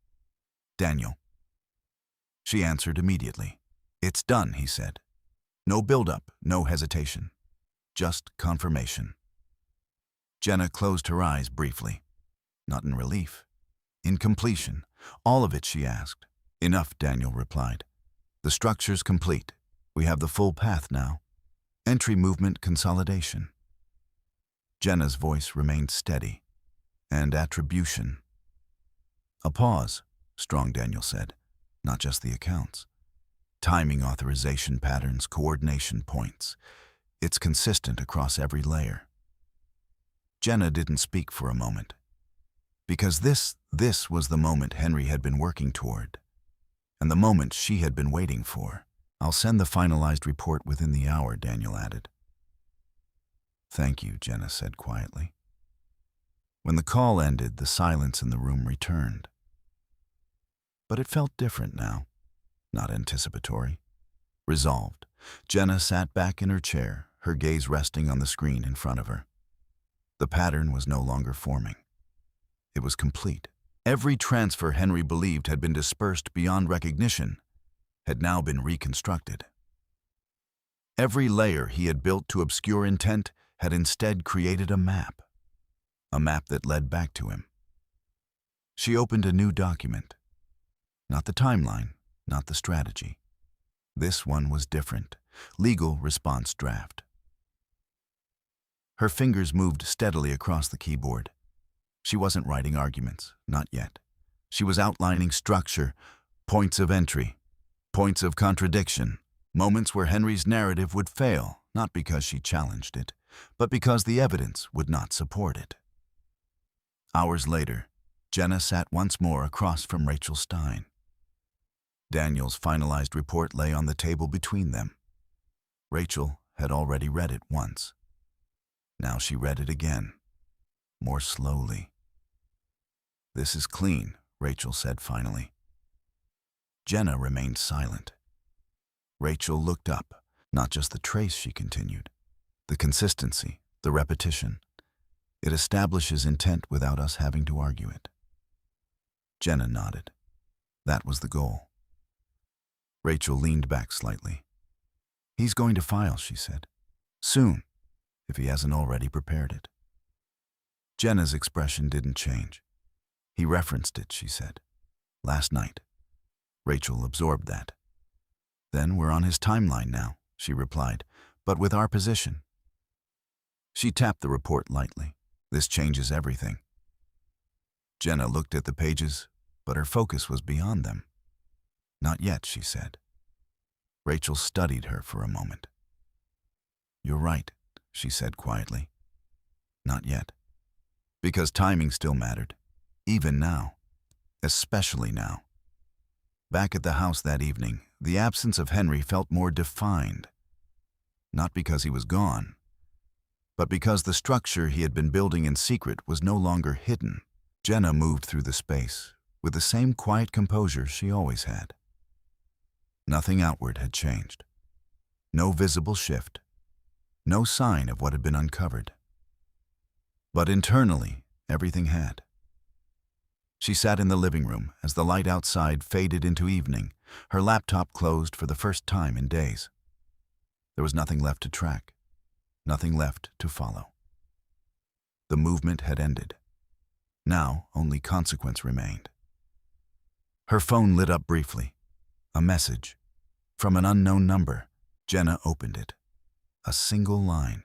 "Daniel." She answered immediately. "It's done," he said. No build-up, no hesitation. Just confirmation. Jenna closed her eyes briefly. Not in relief. In completion. All of it, she asked. "Enough," Daniel replied. "The structure's complete. We have the full path now. Entry, movement, consolidation." Jenna's voice remained steady. "And attribution." A pause, Strong Daniel said. "Not just the accounts. Timing, authorization patterns, coordination points. It's consistent across every layer." Jenna didn't speak for a moment. Because this was the moment Henry had been working toward, and the moment she had been waiting for. "I'll send the finalized report within the hour," Daniel added. "Thank you," Jenna said quietly. When the call ended, the silence in the room returned. But it felt different now, not anticipatory. Resolved, Jenna sat back in her chair, her gaze resting on the screen in front of her. The pattern was no longer forming. It was complete. Every transfer Henry believed had been dispersed beyond recognition had now been reconstructed. Every layer he had built to obscure intent had instead created a map that led back to him. She opened a new document. Not the timeline, not the strategy. This one was different. Legal response draft. Her fingers moved steadily across the keyboard. She wasn't writing arguments, not yet. She was outlining structure, points of entry, points of contradiction, moments where Henry's narrative would fail, not because she challenged it, but because the evidence would not support it. Hours later, Jenna sat once more across from Rachel Stein. Daniel's finalized report lay on the table between them. Rachel had already read it once. Now she read it again, more slowly. "This is clean," Rachel said finally. Jenna remained silent. Rachel looked up, not just the trace, she continued. "The consistency, the repetition. It establishes intent without us having to argue it." Jenna nodded. That was the goal. Rachel leaned back slightly. "He's going to file," she said. "Soon, if he hasn't already prepared it." Jenna's expression didn't change. "He referenced it," she said. "Last night." Rachel absorbed that. "Then we're on his timeline now," she replied, "but with our position." She tapped the report lightly. "This changes everything." Jenna looked at the pages, but her focus was beyond them. "Not yet," she said. Rachel studied her for a moment. "You're right," she said quietly. "Not yet." Because timing still mattered. Even now. Especially now. Back at the house that evening, the absence of Henry felt more defined. Not because he was gone, but because the structure he had been building in secret was no longer hidden. Jenna moved through the space with the same quiet composure she always had. Nothing outward had changed. No visible shift. No sign of what had been uncovered. But internally, everything had. She sat in the living room as the light outside faded into evening, her laptop closed for the first time in days. There was nothing left to track, nothing left to follow. The movement had ended. Now only consequence remained. Her phone lit up briefly. A message. From an unknown number. Jenna opened it. A single line.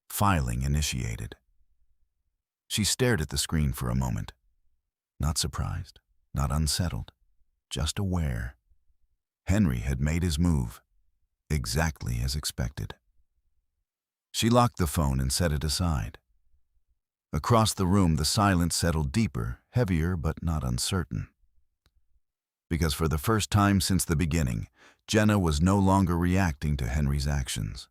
Filing initiated. She stared at the screen for a moment. Not surprised, not unsettled, just aware. Henry had made his move, exactly as expected. She locked the phone and set it aside. Across the room, the silence settled deeper, heavier, but not uncertain. Because for the first time since the beginning, Jenna was no longer reacting to Henry's actions.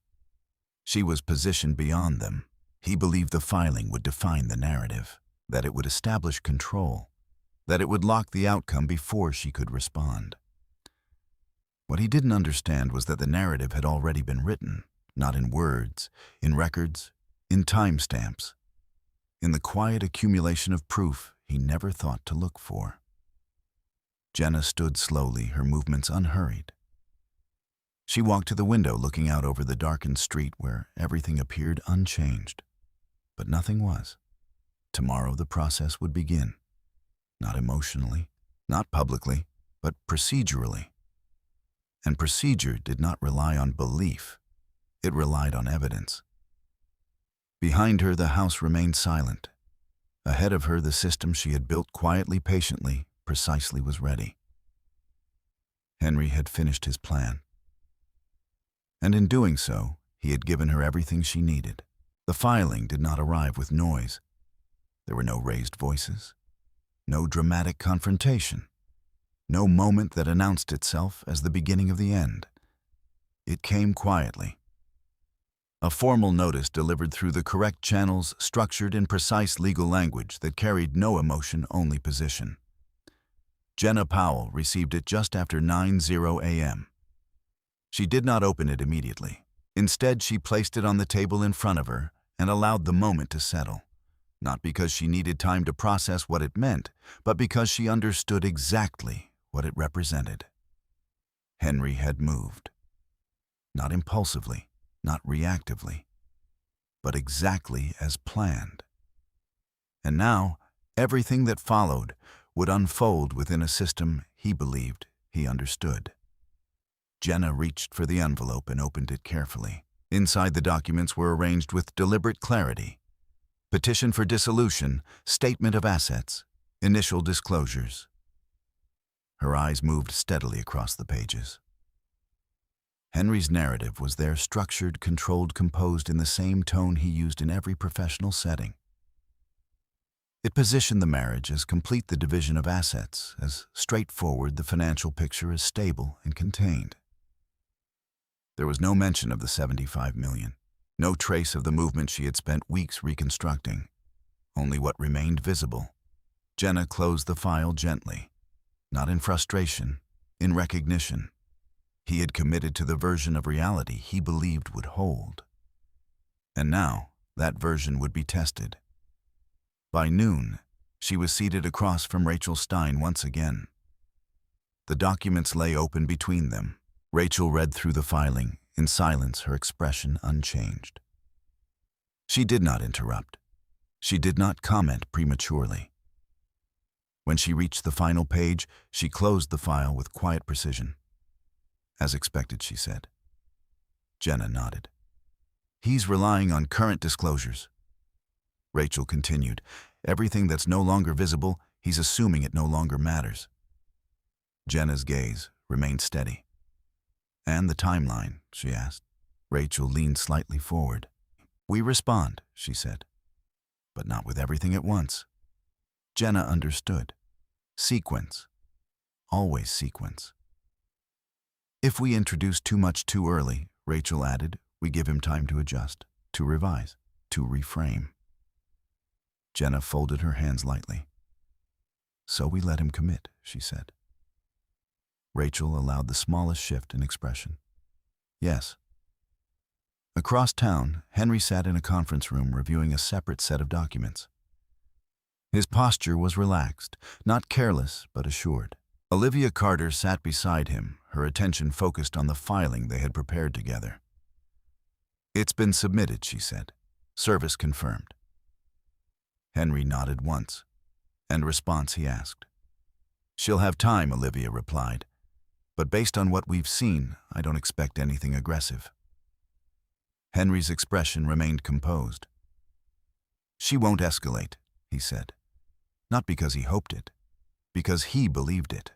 She was positioned beyond them. He believed the filing would define the narrative. that it would establish control, that it would lock the outcome before she could respond. What he didn't understand was that the narrative had already been written, not in words, in records, in timestamps, in the quiet accumulation of proof he never thought to look for. Jenna stood slowly, her movements unhurried. She walked to the window, looking out over the darkened street where everything appeared unchanged. But nothing was. Tomorrow the process would begin. Not emotionally, not publicly, but procedurally. And procedure did not rely on belief. It relied on evidence. Behind her, the house remained silent. Ahead of her, the system she had built quietly, patiently, precisely was ready. Henry had finished his plan. And in doing so, he had given her everything she needed. The filing did not arrive with noise. There were no raised voices, no dramatic confrontation, no moment that announced itself as the beginning of the end. It came quietly. A formal notice delivered through the correct channels, structured in precise legal language that carried no emotion, only position. Jenna Powell received it just after 9:00 a.m. She did not open it immediately. Instead, she placed it on the table in front of her and allowed the moment to settle, not because she needed time to process what it meant, but because she understood exactly what it represented. Henry had moved. Not impulsively, not reactively, but exactly as planned. And now, everything that followed would unfold within a system he believed he understood. Jenna reached for the envelope and opened it carefully. Inside, the documents were arranged with deliberate clarity. Petition for dissolution, statement of assets, initial disclosures. Her eyes moved steadily across the pages. Henry's narrative was there, structured, controlled, composed in the same tone he used in every professional setting. It positioned the marriage as complete, the division of assets as straightforward, the financial picture as stable and contained. There was no mention of the $75 million, no trace of the movement she had spent weeks reconstructing, only what remained visible. Jenna closed the file gently, not in frustration, in recognition. He had committed to the version of reality he believed would hold. And now, that version would be tested. By noon, she was seated across from Rachel Stein once again. The documents lay open between them. Rachel read through the filing, in silence, her expression unchanged. She did not interrupt. She did not comment prematurely. When she reached the final page, she closed the file with quiet precision. As expected, she said. Jenna nodded. He's relying on current disclosures. Rachel continued. Everything that's no longer visible, he's assuming it no longer matters. Jenna's gaze remained steady. And the timeline, she asked. Rachel leaned slightly forward. We respond, she said. But not with everything at once. Jenna understood. Sequence. Always sequence. If we introduce too much too early, Rachel added, we give him time to adjust, to revise, to reframe. Jenna folded her hands lightly. So we let him commit, she said. Rachel allowed the smallest shift in expression. Yes. Across town, Henry sat in a conference room reviewing a separate set of documents. His posture was relaxed, not careless, but assured. Olivia Carter sat beside him, her attention focused on the filing they had prepared together. It's been submitted, she said. Service confirmed. Henry nodded once. And response, he asked. She'll have time, Olivia replied. But based on what we've seen, I don't expect anything aggressive. Henry's expression remained composed. She won't escalate, he said. Not because he hoped it, because he believed it.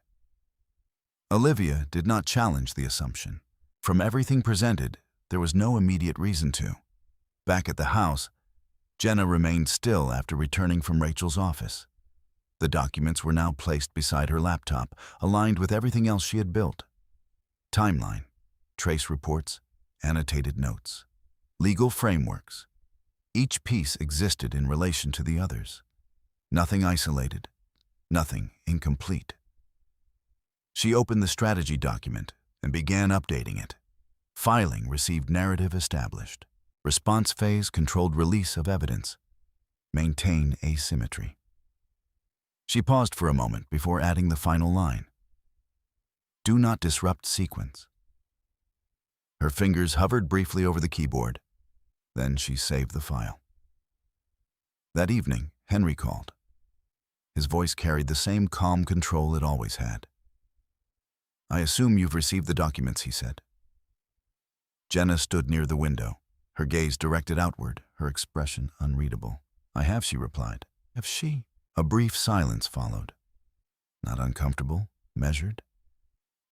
Olivia did not challenge the assumption. From everything presented, there was no immediate reason to. Back at the house, Jenna remained still after returning from Rachel's office. The documents were now placed beside her laptop, aligned with everything else she had built. Timeline, trace reports, annotated notes, legal frameworks. Each piece existed in relation to the others. Nothing isolated, nothing incomplete. She opened the strategy document and began updating it. Filing received narrative established. Response phase controlled release of evidence. Maintain asymmetry. She paused for a moment before adding the final line. Do not disrupt sequence. Her fingers hovered briefly over the keyboard. Then she saved the file. That evening, Henry called. His voice carried the same calm control it always had. I assume you've received the documents, he said. Jenna stood near the window, her gaze directed outward, her expression unreadable. I have, she replied. Have she? A brief silence followed. Not uncomfortable, measured.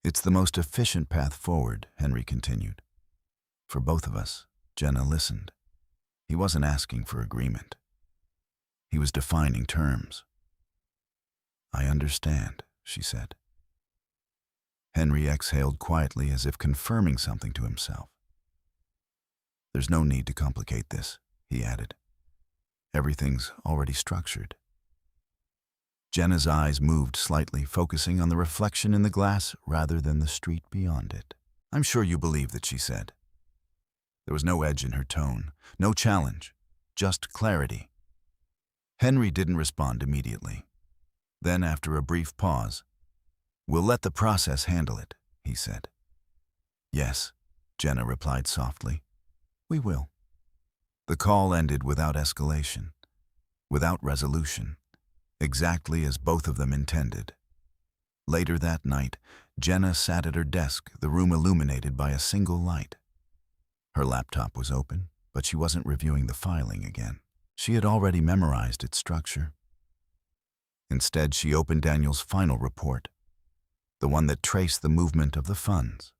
It's the most efficient path forward, Henry continued. For both of us, Jenna listened. He wasn't asking for agreement. He was defining terms. I understand, she said. Henry exhaled quietly as if confirming something to himself. There's no need to complicate this, he added. Everything's already structured. Jenna's eyes moved slightly, focusing on the reflection in the glass rather than the street beyond it. I'm sure you believe that, she said. There was no edge in her tone, no challenge, just clarity. Henry didn't respond immediately. Then, after a brief pause, we'll let the process handle it, he said. Yes, Jenna replied softly. We will. The call ended without escalation, without resolution, exactly as both of them intended. Later that night, Jenna sat at her desk, the room illuminated by a single light. Her laptop was open, but she wasn't reviewing the filing again. She had already memorized its structure. Instead, she opened Daniel's final report, the one that traced the movement of the funds.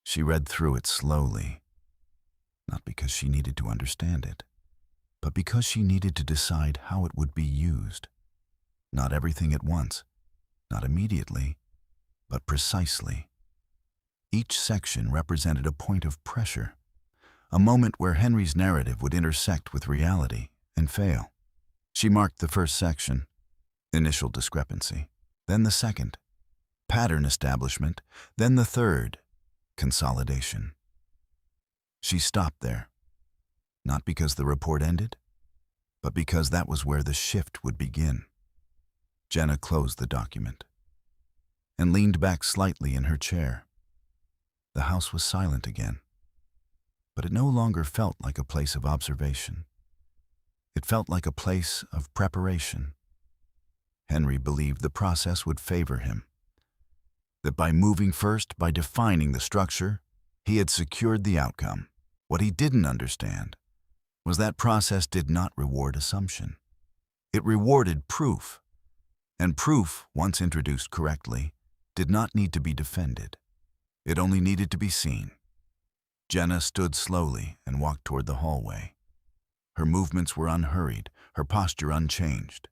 She read through it slowly, not because she needed to understand it, but because she needed to decide how it would be used. Not everything at once, not immediately, but precisely. Each section represented a point of pressure, a moment where Henry's narrative would intersect with reality and fail. She marked the first section, initial discrepancy, then the second, pattern establishment, then the third, consolidation. She stopped there, not because the report ended, but because that was where the shift would begin. Jenna closed the document and leaned back slightly in her chair. The house was silent again, but it no longer felt like a place of observation. It felt like a place of preparation. Henry believed the process would favor him, that by moving first, by defining the structure, he had secured the outcome. What he didn't understand was that process did not reward assumption. It rewarded proof, and proof, once introduced correctly, did not need to be defended. It only needed to be seen. Jenna stood slowly and walked toward the hallway. Her movements were unhurried, her posture unchanged.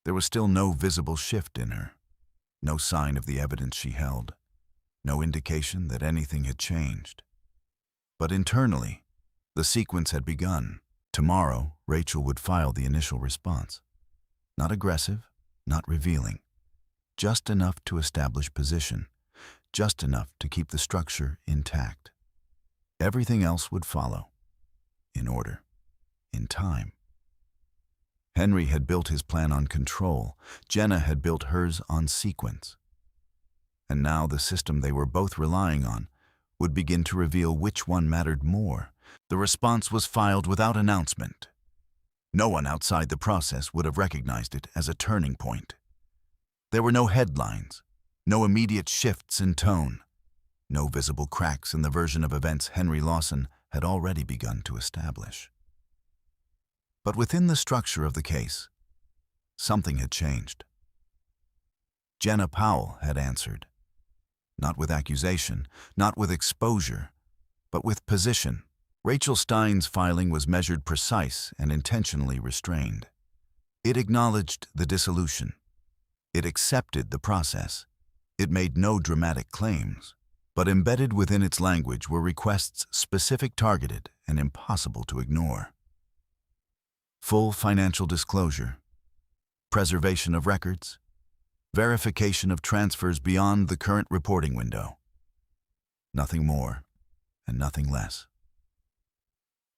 There was still no visible shift in her, no sign of the evidence she held, no indication that anything had changed. But internally, the sequence had begun. Tomorrow, Rachel would file the initial response. Not aggressive, not revealing, just enough to establish position, just enough to keep the structure intact. Everything else would follow, in order, in time. Henry had built his plan on control. Jenna had built hers on sequence. And now the system they were both relying on would begin to reveal which one mattered more. The response was filed without announcement. No one outside the process would have recognized it as a turning point. There were no headlines, no immediate shifts in tone, no visible cracks in the version of events Henry Lawson had already begun to establish. But within the structure of the case, something had changed. Jenna Powell had answered, not with accusation, not with exposure, but with position. Rachel Stein's filing was measured precise and intentionally restrained. It acknowledged the dissolution. It accepted the process. It made no dramatic claims, but embedded within its language were requests specific, targeted, and impossible to ignore. Full financial disclosure, preservation of records, verification of transfers beyond the current reporting window. Nothing more and nothing less.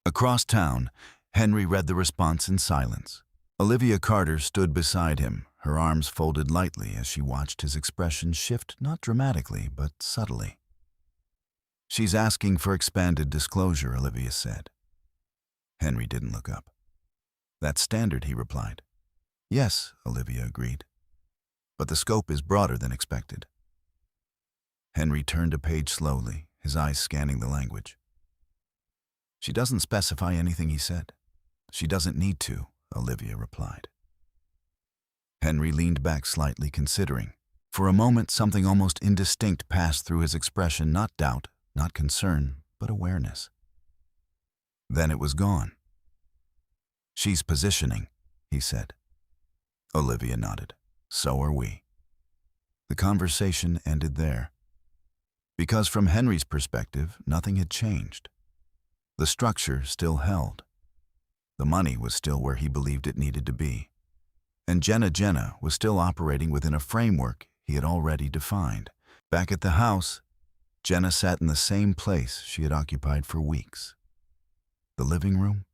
Across town, Henry read the response in silence. Olivia Carter stood beside him, her arms folded lightly as she watched his expression shift not dramatically but subtly. "She's asking for expanded disclosure," Olivia said. Henry didn't look up. "That's standard," he replied. "Yes," Olivia agreed. "But the scope is broader than expected." Henry turned a page slowly, his eyes scanning the language. "She doesn't specify anything," he said. "She doesn't need to," Olivia replied. Henry leaned back slightly, considering. For a moment, something almost indistinct passed through his expression, not doubt, not concern, but awareness. Then it was gone. "She's positioning," he said. Olivia nodded. "So are we." The conversation ended there. Because from Henry's perspective, nothing had changed. The structure still held. The money was still where he believed it needed to be. And Jenna was still operating within a framework he had already defined. Back at the house, Jenna sat in the same place she had occupied for weeks. The living room,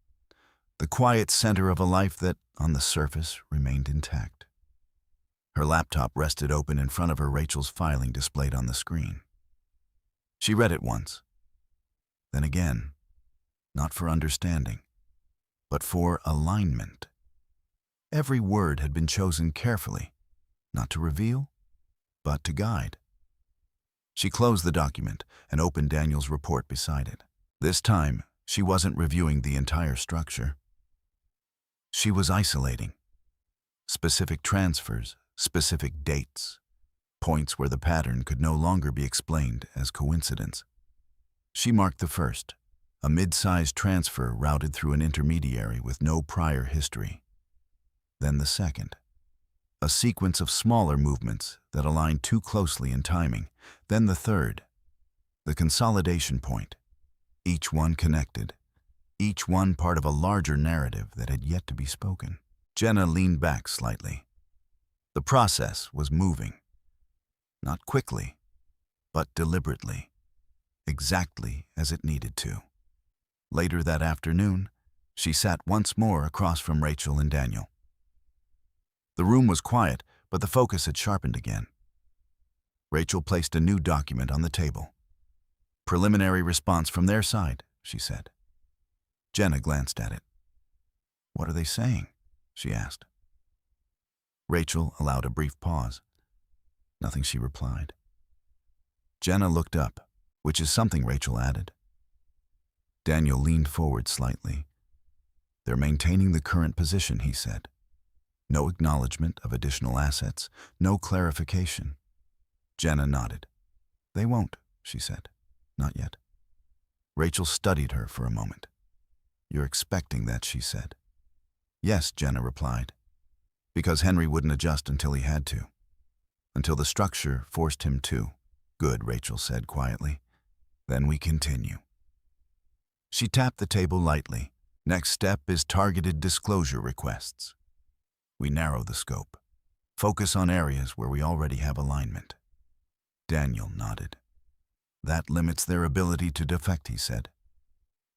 the quiet center of a life that, on the surface, remained intact. Her laptop rested open in front of her, Rachel's filing displayed on the screen. She read it once, then again, not for understanding, but for alignment. Every word had been chosen carefully, not to reveal, but to guide. She closed the document and opened Daniel's report beside it. This time, she wasn't reviewing the entire structure. She was isolating. Specific transfers, specific dates, points where the pattern could no longer be explained as coincidence. She marked the first, a mid-sized transfer routed through an intermediary with no prior history. Then the second, a sequence of smaller movements that aligned too closely in timing. Then the third, the consolidation point, each one connected, each one part of a larger narrative that had yet to be spoken. Jenna leaned back slightly. The process was moving. Not quickly, but deliberately, exactly as it needed to. Later that afternoon, she sat once more across from Rachel and Daniel. The room was quiet, but the focus had sharpened again. Rachel placed a new document on the table. "Preliminary response from their side," she said. Jenna glanced at it. "What are they saying?" she asked. Rachel allowed a brief pause. Nothing, she replied. Jenna looked up, which is something Rachel added. Daniel leaned forward slightly. "They're maintaining the current position," he said. "No acknowledgement of additional assets, no clarification." Jenna nodded. "They won't," she said. "Not yet." Rachel studied her for a moment. "You're expecting that," she said. "Yes," Jenna replied, "because Henry wouldn't adjust until he had to. Until the structure forced him to." "Good," Rachel said quietly. "Then we continue." She tapped the table lightly. "Next step is targeted disclosure requests. We narrow the scope. Focus on areas where we already have alignment." Daniel nodded. "That limits their ability to defect," he said.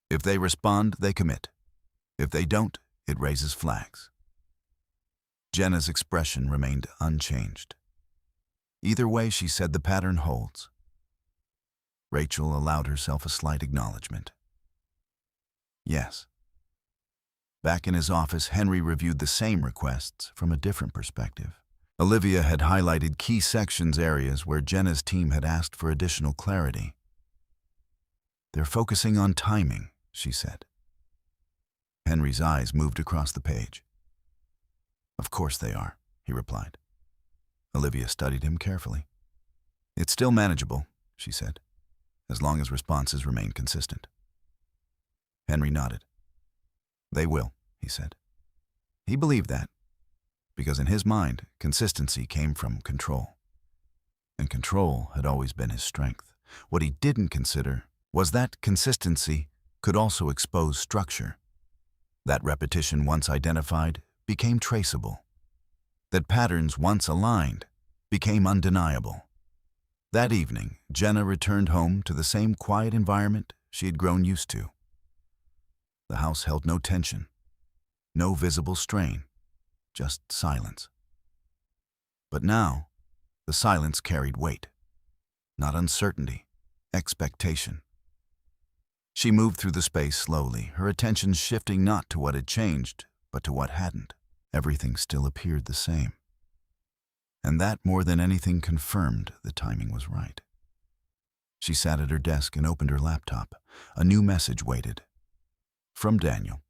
"If they respond, they commit. If they don't, it raises flags." Jenna's expression remained unchanged. "Either way," she said, "the pattern holds." Rachel allowed herself a slight acknowledgement. "Yes." Back in his office, Henry reviewed the same requests from a different perspective. Olivia had highlighted key sections, areas where Jenna's team had asked for additional clarity. "They're focusing on timing," she said. Henry's eyes moved across the page. "Of course they are," he replied. Olivia studied him carefully. "It's still manageable," she said, "as long as responses remain consistent." Henry nodded. "They will," he said. He believed that, because in his mind, consistency came from control. And control had always been his strength. What he didn't consider was that consistency could also expose structure. That repetition, once identified, became traceable. that patterns once aligned became undeniable. That evening, Jenna returned home to the same quiet environment she had grown used to. The house held no tension, no visible strain, just silence. But now, the silence carried weight, not uncertainty, expectation. She moved through the space slowly, her attention shifting not to what had changed, but to what hadn't. Everything still appeared the same. And that, more than anything, confirmed the timing was right. She sat at her desk and opened her laptop. A new message waited. From Daniel.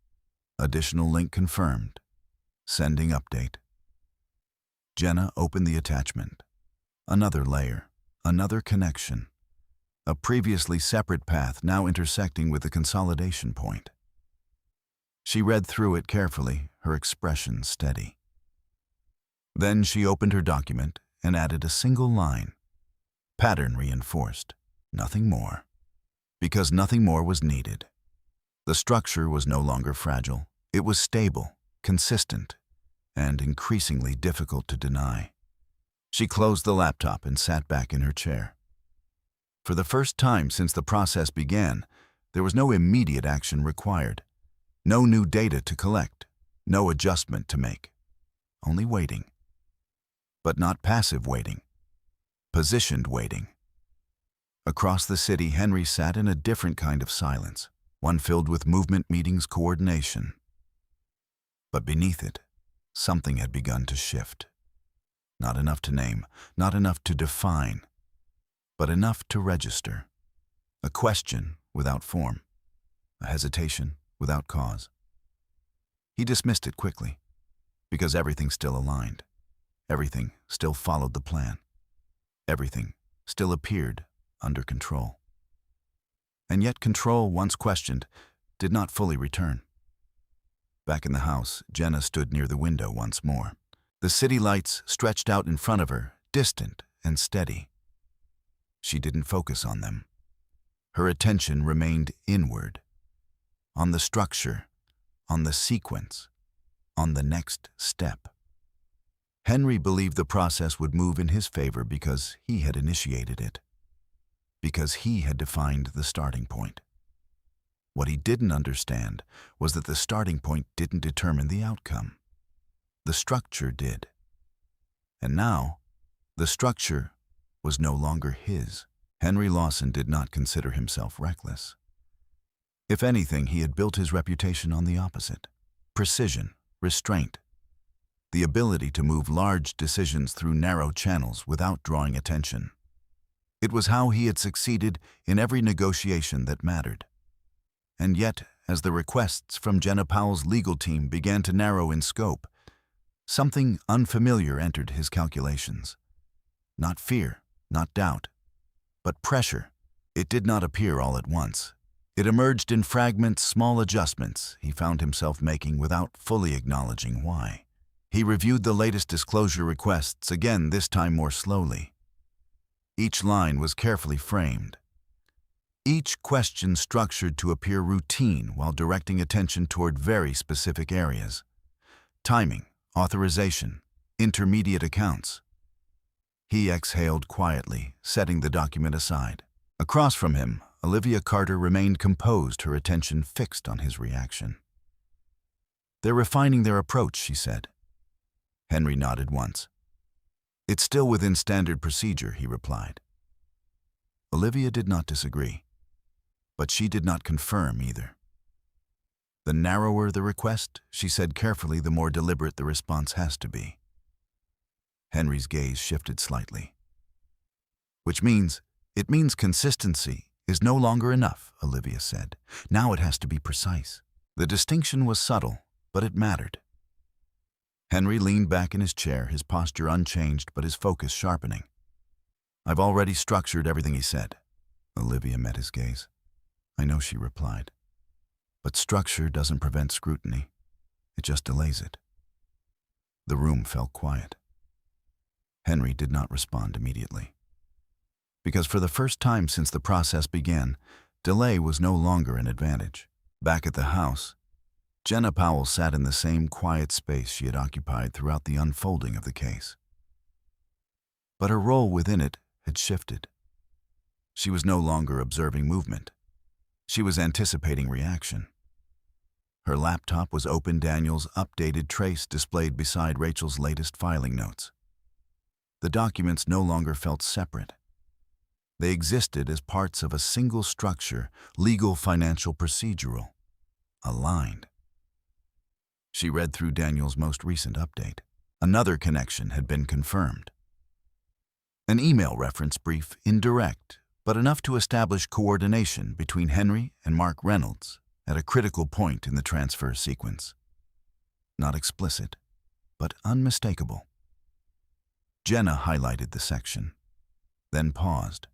Additional link confirmed. Sending update. Jenna opened the attachment. Another layer, another connection. A previously separate path now intersecting with the consolidation point. She read through it carefully, her expression steady. Then she opened her document and added a single line. Pattern reinforced. Nothing more. Because nothing more was needed. The structure was no longer fragile. It was stable, consistent, and increasingly difficult to deny. She closed the laptop and sat back in her chair. For the first time since the process began, there was no immediate action required. No new data to collect. No adjustment to make. Only waiting. But not passive waiting. Positioned waiting. Across the city, Henry sat in a different kind of silence, one filled with movement meetings coordination. But beneath it, something had begun to shift. Not enough to name, not enough to define, but enough to register. A question without form, a hesitation without cause. He dismissed it quickly, because everything still aligned. Everything still followed the plan. Everything still appeared under control. And yet control, once questioned, did not fully return. Back in the house, Jenna stood near the window once more. The city lights stretched out in front of her, distant and steady. She didn't focus on them. Her attention remained inward, on the structure, on the sequence, on the next step. Henry believed the process would move in his favor because he had initiated it, because he had defined the starting point. What he didn't understand was that the starting point didn't determine the outcome. The structure did. And now, the structure was no longer his. Henry Lawson did not consider himself reckless. If anything, he had built his reputation on the opposite. Precision, restraint, the ability to move large decisions through narrow channels without drawing attention. It was how he had succeeded in every negotiation that mattered. And yet, as the requests from Jenna Powell's legal team began to narrow in scope, something unfamiliar entered his calculations. Not fear, not doubt, but pressure. It did not appear all at once. It emerged in fragments, small adjustments he found himself making without fully acknowledging why. He reviewed the latest disclosure requests again, this time more slowly. Each line was carefully framed. Each question structured to appear routine while directing attention toward very specific areas. Timing, authorization, intermediate accounts. He exhaled quietly, setting the document aside. Across from him, Olivia Carter remained composed, her attention fixed on his reaction. "They're refining their approach," she said. Henry nodded once. "It's still within standard procedure," he replied. Olivia did not disagree, but she did not confirm either. "The narrower the request," she said carefully, "the more deliberate the response has to be." Henry's gaze shifted slightly. It means consistency is no longer enough," Olivia said. "Now it has to be precise." The distinction was subtle, but it mattered. Henry leaned back in his chair, his posture unchanged but his focus sharpening. "I've already structured everything," he said. Olivia met his gaze. "I know," she replied. "But structure doesn't prevent scrutiny. It just delays it." The room fell quiet. Henry did not respond immediately. Because for the first time since the process began, delay was no longer an advantage. Back at the house, Jenna Powell sat in the same quiet space she had occupied throughout the unfolding of the case. But her role within it had shifted. She was no longer observing movement. She was anticipating reaction. Her laptop was open. Daniel's updated trace displayed beside Rachel's latest filing notes. The documents no longer felt separate. They existed as parts of a single structure, legal, financial, procedural, aligned. She read through Daniel's most recent update. Another connection had been confirmed. An email reference brief, indirect, but enough to establish coordination between Henry and Mark Reynolds at a critical point in the transfer sequence. Not explicit, but unmistakable. Jenna highlighted the section, then paused,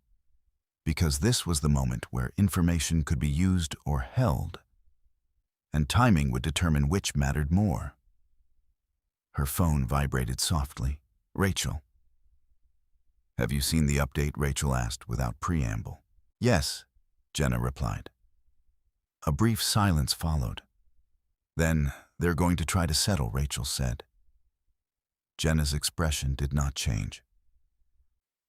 because this was the moment where information could be used or held, and timing would determine which mattered more. Her phone vibrated softly. Rachel. "Have you seen the update?" Rachel asked without preamble. "Yes," Jenna replied. A brief silence followed. "Then they're going to try to settle," Rachel said. Jenna's expression did not change.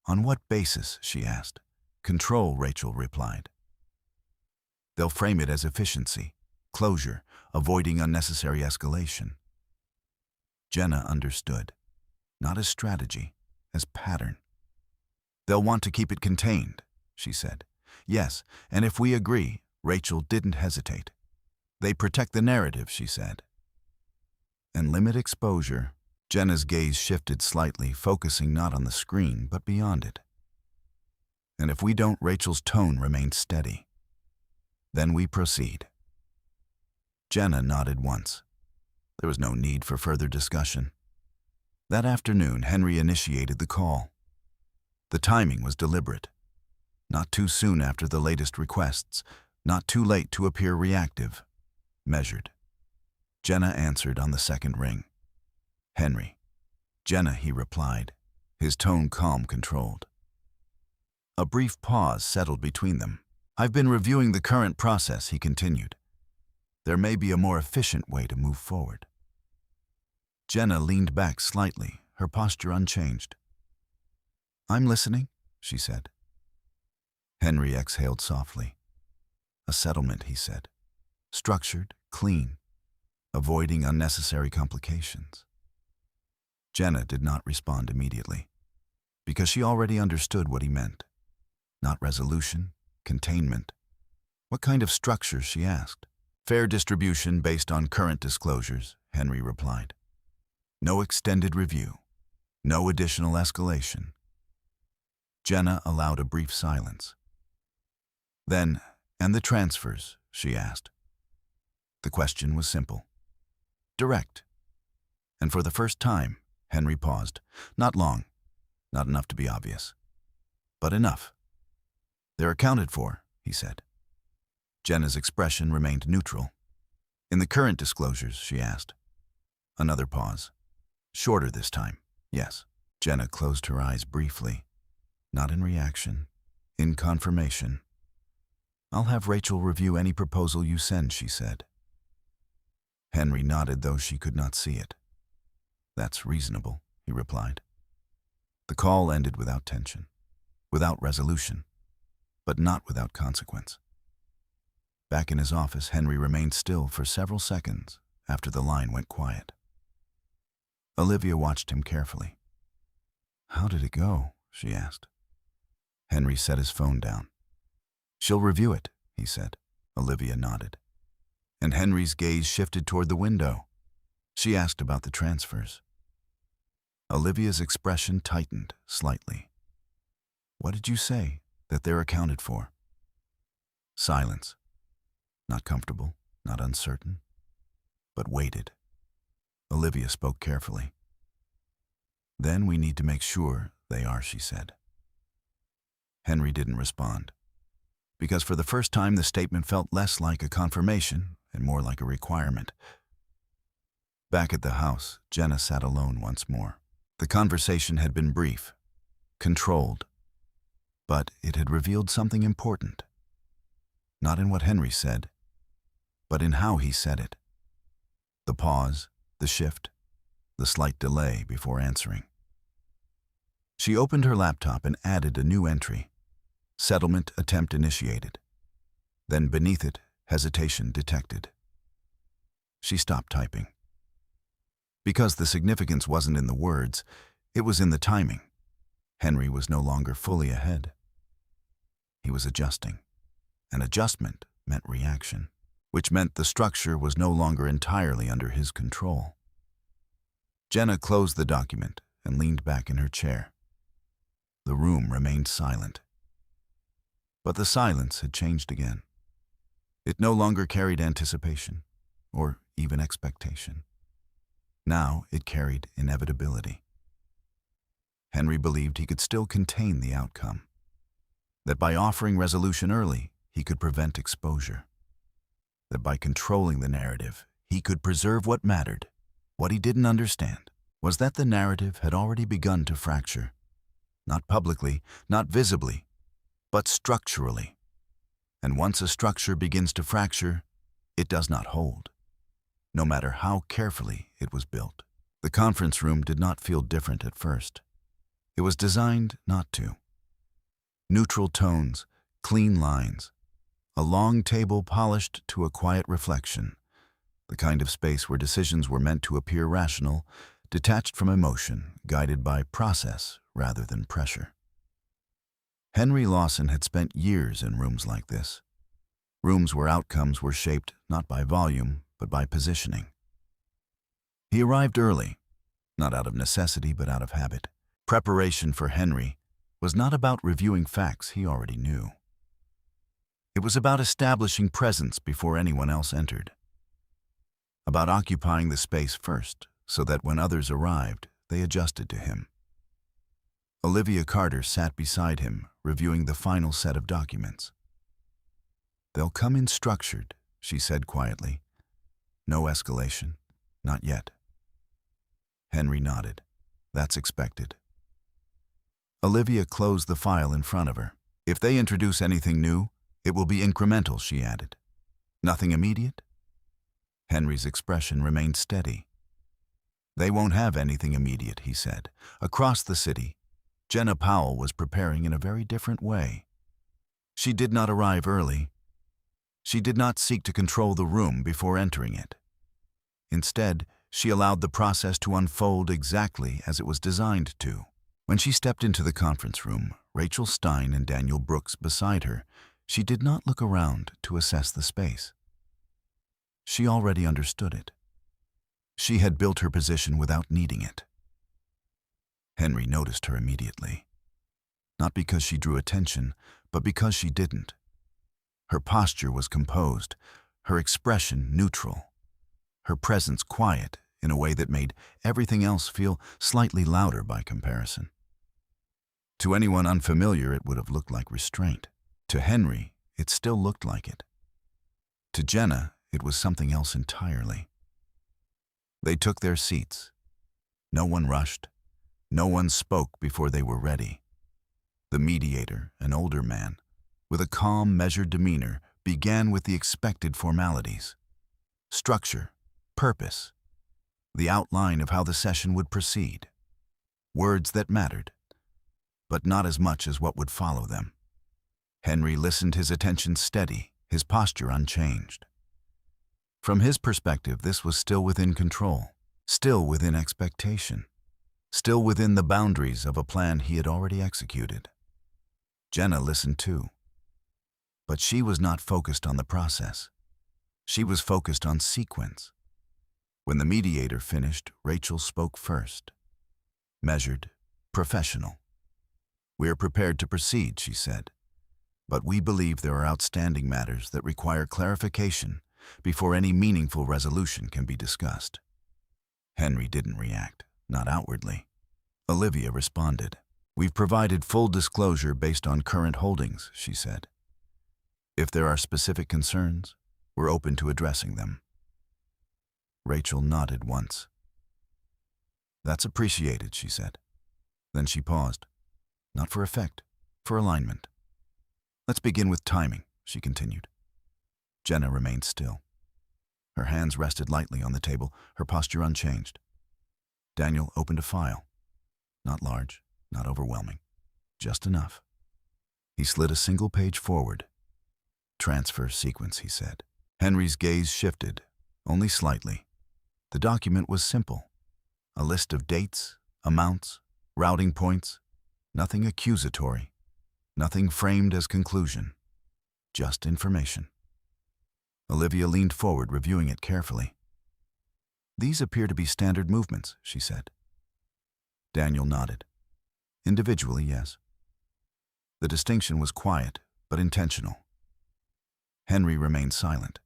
"On what basis?" she asked. "Control," Rachel replied. "They'll frame it as efficiency, closure, avoiding unnecessary escalation." Jenna understood, not as strategy, as pattern. "They'll want to keep it contained," she said. "Yes, and if we agree," Rachel didn't hesitate. "They protect the narrative," she said. "And limit exposure." Jenna's gaze shifted slightly, focusing not on the screen, but beyond it. "And if we don't," Rachel's tone remained steady. "Then we proceed." Jenna nodded once. There was no need for further discussion. That afternoon, Henry initiated the call. The timing was deliberate. Not too soon after the latest requests, not too late to appear reactive. Measured. Jenna answered on the second ring. "Henry." "Jenna," he replied, his tone calm, controlled. A brief pause settled between them. "I've been reviewing the current process," he continued. "There may be a more efficient way to move forward." Jenna leaned back slightly, her posture unchanged. "I'm listening," she said. Henry exhaled softly. "A settlement," he said. "Structured, clean, avoiding unnecessary complications." Jenna did not respond immediately, because she already understood what he meant. Not resolution, containment. "What kind of structure?" she asked. "Fair distribution based on current disclosures," Henry replied. "No extended review. No additional escalation." Jenna allowed a brief silence. "Then, and the transfers?" she asked. The question was simple. Direct. And for the first time, Henry paused. Not long, not enough to be obvious, but enough. "They're accounted for," he said. Jenna's expression remained neutral. "In the current disclosures?" she asked. Another pause. Shorter this time. "Yes." Jenna closed her eyes briefly. Not in reaction, in confirmation. "I'll have Rachel review any proposal you send," she said. Henry nodded, though she could not see it. "That's reasonable," he replied. The call ended without tension, without resolution, but not without consequence. Back in his office, Henry remained still for several seconds after the line went quiet. Olivia watched him carefully. "How did it go?" she asked. Henry set his phone down. "She'll review it," he said. Olivia nodded. And Henry's gaze shifted toward the window. She asked about the transfers. Olivia's expression tightened slightly. "What did you say? That they're accounted for?" Silence. Not comfortable, not uncertain, but weighted. Olivia spoke carefully. "Then we need to make sure they are," she said. Henry didn't respond, because for the first time the statement felt less like a confirmation and more like a requirement. Back at the house, Jenna sat alone once more. The conversation had been brief, controlled, but it had revealed something important. Not in what Henry said, but in how he said it. The pause, the shift, the slight delay before answering. She opened her laptop and added a new entry. Settlement attempt initiated. Then beneath it, hesitation detected. She stopped typing. Because the significance wasn't in the words, it was in the timing. Henry was no longer fully ahead. He was adjusting. An adjustment meant reaction, which meant the structure was no longer entirely under his control. Jenna closed the document and leaned back in her chair. The room remained silent. But the silence had changed again. It no longer carried anticipation, or even expectation. Now it carried inevitability. Henry believed he could still contain the outcome, that by offering resolution early, he could prevent exposure, that by controlling the narrative, he could preserve what mattered. What he didn't understand was that the narrative had already begun to fracture, not publicly, not visibly, but structurally. And once a structure begins to fracture, it does not hold, no matter how carefully it was built. The conference room did not feel different at first. It was designed not to. Neutral tones, clean lines, a long table polished to a quiet reflection, the kind of space where decisions were meant to appear rational, detached from emotion, guided by process rather than pressure. Henry Lawson had spent years in rooms like this, rooms where outcomes were shaped not by volume, but by positioning. He arrived early, not out of necessity, but out of habit. Preparation for Henry was not about reviewing facts he already knew. It was about establishing presence before anyone else entered, about occupying the space first so that when others arrived, they adjusted to him. Olivia Carter sat beside him, reviewing the final set of documents. "They'll come in structured," she said quietly. "No escalation, not yet." Henry nodded. "That's expected." Olivia closed the file in front of her. "If they introduce anything new, it will be incremental," she added. "Nothing immediate?" Henry's expression remained steady. "They won't have anything immediate," he said. Across the city, Jenna Powell was preparing in a very different way. She did not arrive early. She did not seek to control the room before entering it. Instead, she allowed the process to unfold exactly as it was designed to. When she stepped into the conference room, Rachel Stein and Daniel Brooks beside her, she did not look around to assess the space. She already understood it. She had built her position without needing it. Henry noticed her immediately, not because she drew attention, but because she didn't. Her posture was composed, her expression neutral, her presence quiet in a way that made everything else feel slightly louder by comparison. To anyone unfamiliar, it would have looked like restraint. To Henry, it still looked like it. To Jenna, it was something else entirely. They took their seats. No one rushed. No one spoke before they were ready. The mediator, an older man, with a calm, measured demeanor, began with the expected formalities. Structure, purpose, the outline of how the session would proceed. Words that mattered, but not as much as what would follow them. Henry listened, his attention steady, his posture unchanged. From his perspective, this was still within control, still within expectation, still within the boundaries of a plan he had already executed. Jenna listened too, but she was not focused on the process. She was focused on sequence. When the mediator finished, Rachel spoke first. Measured, professional. "We are prepared to proceed," she said, "but we believe there are outstanding matters that require clarification before any meaningful resolution can be discussed." Henry didn't react, not outwardly. Olivia responded. "We've provided full disclosure based on current holdings," she said. "If there are specific concerns, we're open to addressing them." Rachel nodded once. "That's appreciated," she said. Then she paused. "Not for effect, for alignment." "Let's begin with timing," she continued. Jenna remained still. Her hands rested lightly on the table, her posture unchanged. Daniel opened a file. Not large, not overwhelming, just enough. He slid a single page forward. Transfer sequence, he said. Henry's gaze shifted, only slightly. The document was simple. A list of dates, amounts, routing points, nothing accusatory, nothing framed as conclusion, just information. Olivia leaned forward, reviewing it carefully. These appear to be standard movements, she said. Daniel nodded. Individually, yes. The distinction was quiet, but intentional. Henry remained silent,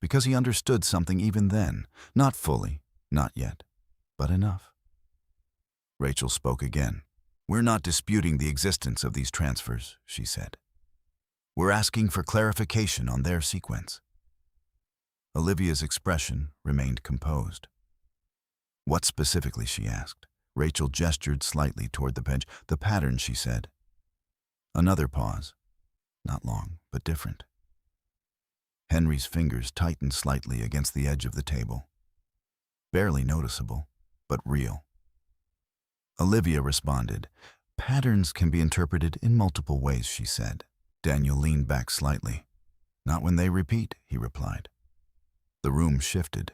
because he understood something even then, not fully, not yet, but enough. Rachel spoke again. We're not disputing the existence of these transfers, she said. We're asking for clarification on their sequence. Olivia's expression remained composed. What specifically, she asked. Rachel gestured slightly toward the bench. The pattern, she said. Another pause. Not long, but different. Henry's fingers tightened slightly against the edge of the table. Barely noticeable, but real. Olivia responded. Patterns can be interpreted in multiple ways, she said. Daniel leaned back slightly. Not when they repeat, he replied. The room shifted,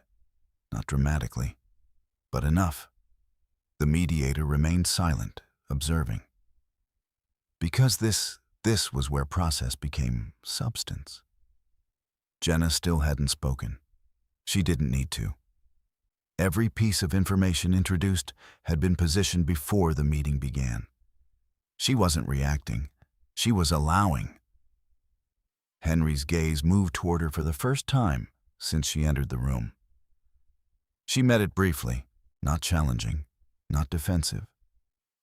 not dramatically, but enough. The mediator remained silent, observing. Because this was where process became substance. Jenna still hadn't spoken. She didn't need to. Every piece of information introduced had been positioned before the meeting began. She wasn't reacting. She was allowing. Henry's gaze moved toward her for the first time since she entered the room. She met it briefly, not challenging, not defensive,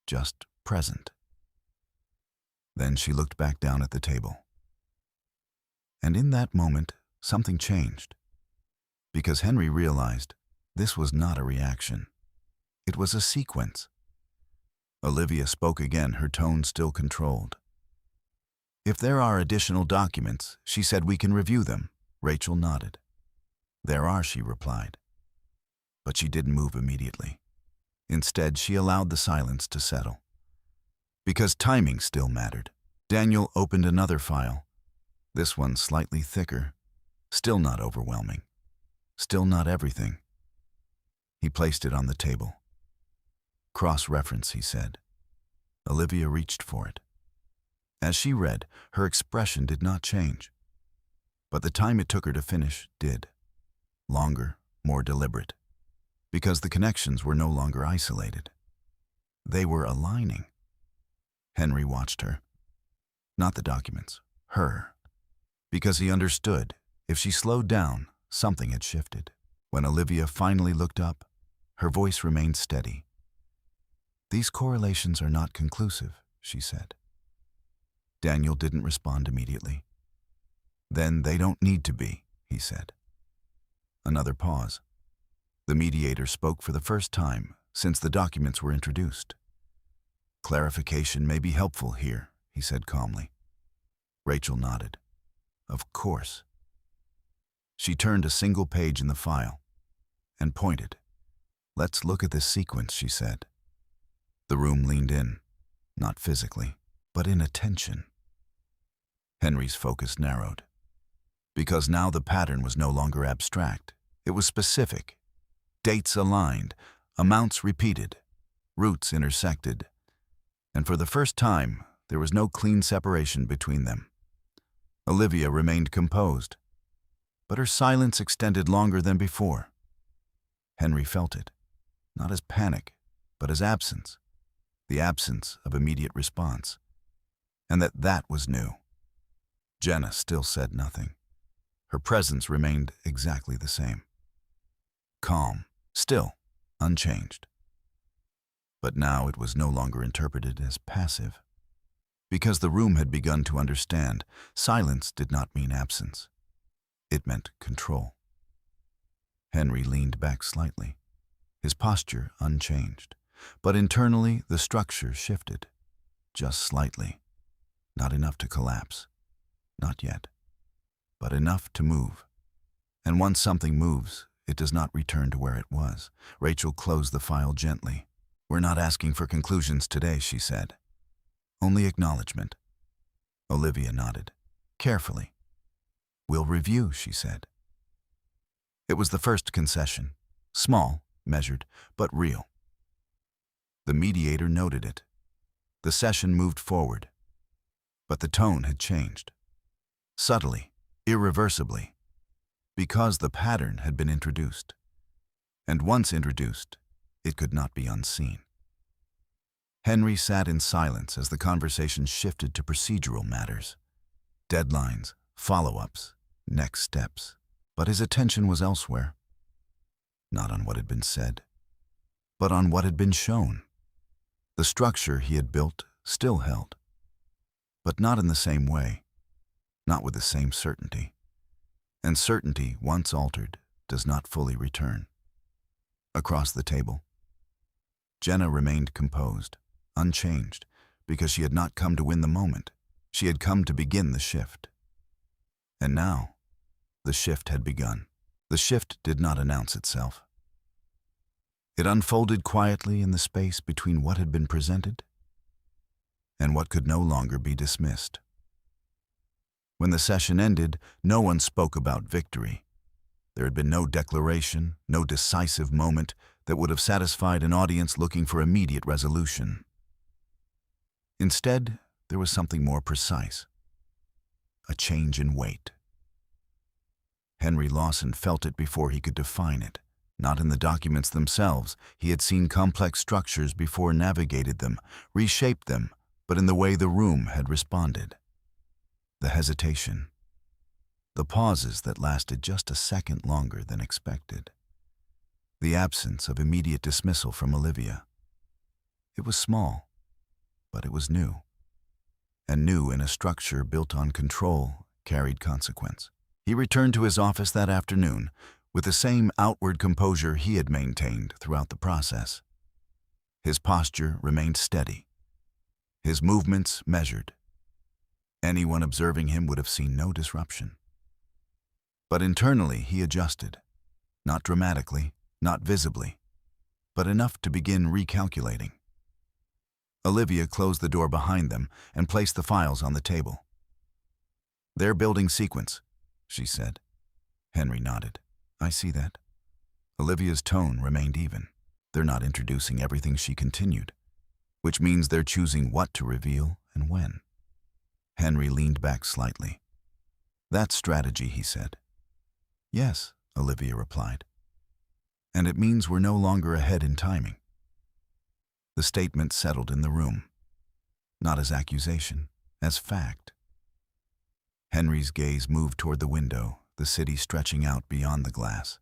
just present. Then she looked back down at the table. And in that moment, something changed. Because Henry realized this was not a reaction. It was a sequence. Olivia spoke again, her tone still controlled. If there are additional documents, she said, we can review them. Rachel nodded. There are, she replied. But she didn't move immediately. Instead, she allowed the silence to settle. Because timing still mattered. Daniel opened another file. This one slightly thicker. Still not overwhelming. Still not everything. He placed it on the table. Cross-reference, he said. Olivia reached for it. As she read, her expression did not change. But the time it took her to finish did. Longer, more deliberate. Because the connections were no longer isolated. They were aligning. Henry watched her. Not the documents, her. Because he understood, if she slowed down, something had shifted. When Olivia finally looked up, her voice remained steady. These correlations are not conclusive, she said. Daniel didn't respond immediately. Then they don't need to be, he said. Another pause. The mediator spoke for the first time since the documents were introduced. Clarification may be helpful here, he said calmly. Rachel nodded. Of course. She turned a single page in the file and pointed. Let's look at this sequence, she said. The room leaned in, not physically, but in attention. Henry's focus narrowed. Because now the pattern was no longer abstract. It was specific. Dates aligned, amounts repeated, roots intersected. And for the first time, there was no clean separation between them. Olivia remained composed, but her silence extended longer than before. Henry felt it, not as panic, but as absence, the absence of immediate response, and that was new. Jenna still said nothing. Her presence remained exactly the same. Calm, still, unchanged. But now it was no longer interpreted as passive. Because the room had begun to understand, silence did not mean absence. It meant control. Henry leaned back slightly, his posture unchanged. But internally, the structure shifted, just slightly. Not enough to collapse. Not yet. But enough to move. And once something moves, it does not return to where it was. Rachel closed the file gently. "We're not asking for conclusions today," she said. "Only acknowledgement." Olivia nodded. "Carefully." "We'll review," she said. It was the first concession. Small, measured, but real. The mediator noted it. The session moved forward. But the tone had changed. Subtly, irreversibly. Because the pattern had been introduced. And once introduced, it could not be unseen. Henry sat in silence as the conversation shifted to procedural matters. Deadlines, follow-ups, next steps. But his attention was elsewhere. Not on what had been said, but on what had been shown. The structure he had built still held. But not in the same way, not with the same certainty. And certainty, once altered, does not fully return. Across the table, Jenna remained composed, unchanged, because she had not come to win the moment. She had come to begin the shift. And now, the shift had begun. The shift did not announce itself. It unfolded quietly in the space between what had been presented and what could no longer be dismissed. When the session ended, no one spoke about victory. There had been no declaration, no decisive moment that would have satisfied an audience looking for immediate resolution. Instead, there was something more precise. A change in weight. Henry Lawson felt it before he could define it. Not in the documents themselves. He had seen complex structures before, navigated them, reshaped them, but in the way the room had responded. The hesitation. The pauses that lasted just a second longer than expected. The absence of immediate dismissal from Olivia. It was small, but it was new. And new in a structure built on control carried consequence. He returned to his office that afternoon with the same outward composure he had maintained throughout the process. His posture remained steady. His movements measured. Anyone observing him would have seen no disruption. But internally he adjusted. Not dramatically, not visibly, but enough to begin recalculating. Olivia closed the door behind them and placed the files on the table. "They're building sequence," she said. Henry nodded. "I see that." Olivia's tone remained even. "They're not introducing everything," she continued, "which means they're choosing what to reveal and when." Henry leaned back slightly. "That's strategy," he said. "Yes," Olivia replied. "And it means we're no longer ahead in timing." The statement settled in the room, not as accusation, as fact. Henry's gaze moved toward the window, the city stretching out beyond the glass.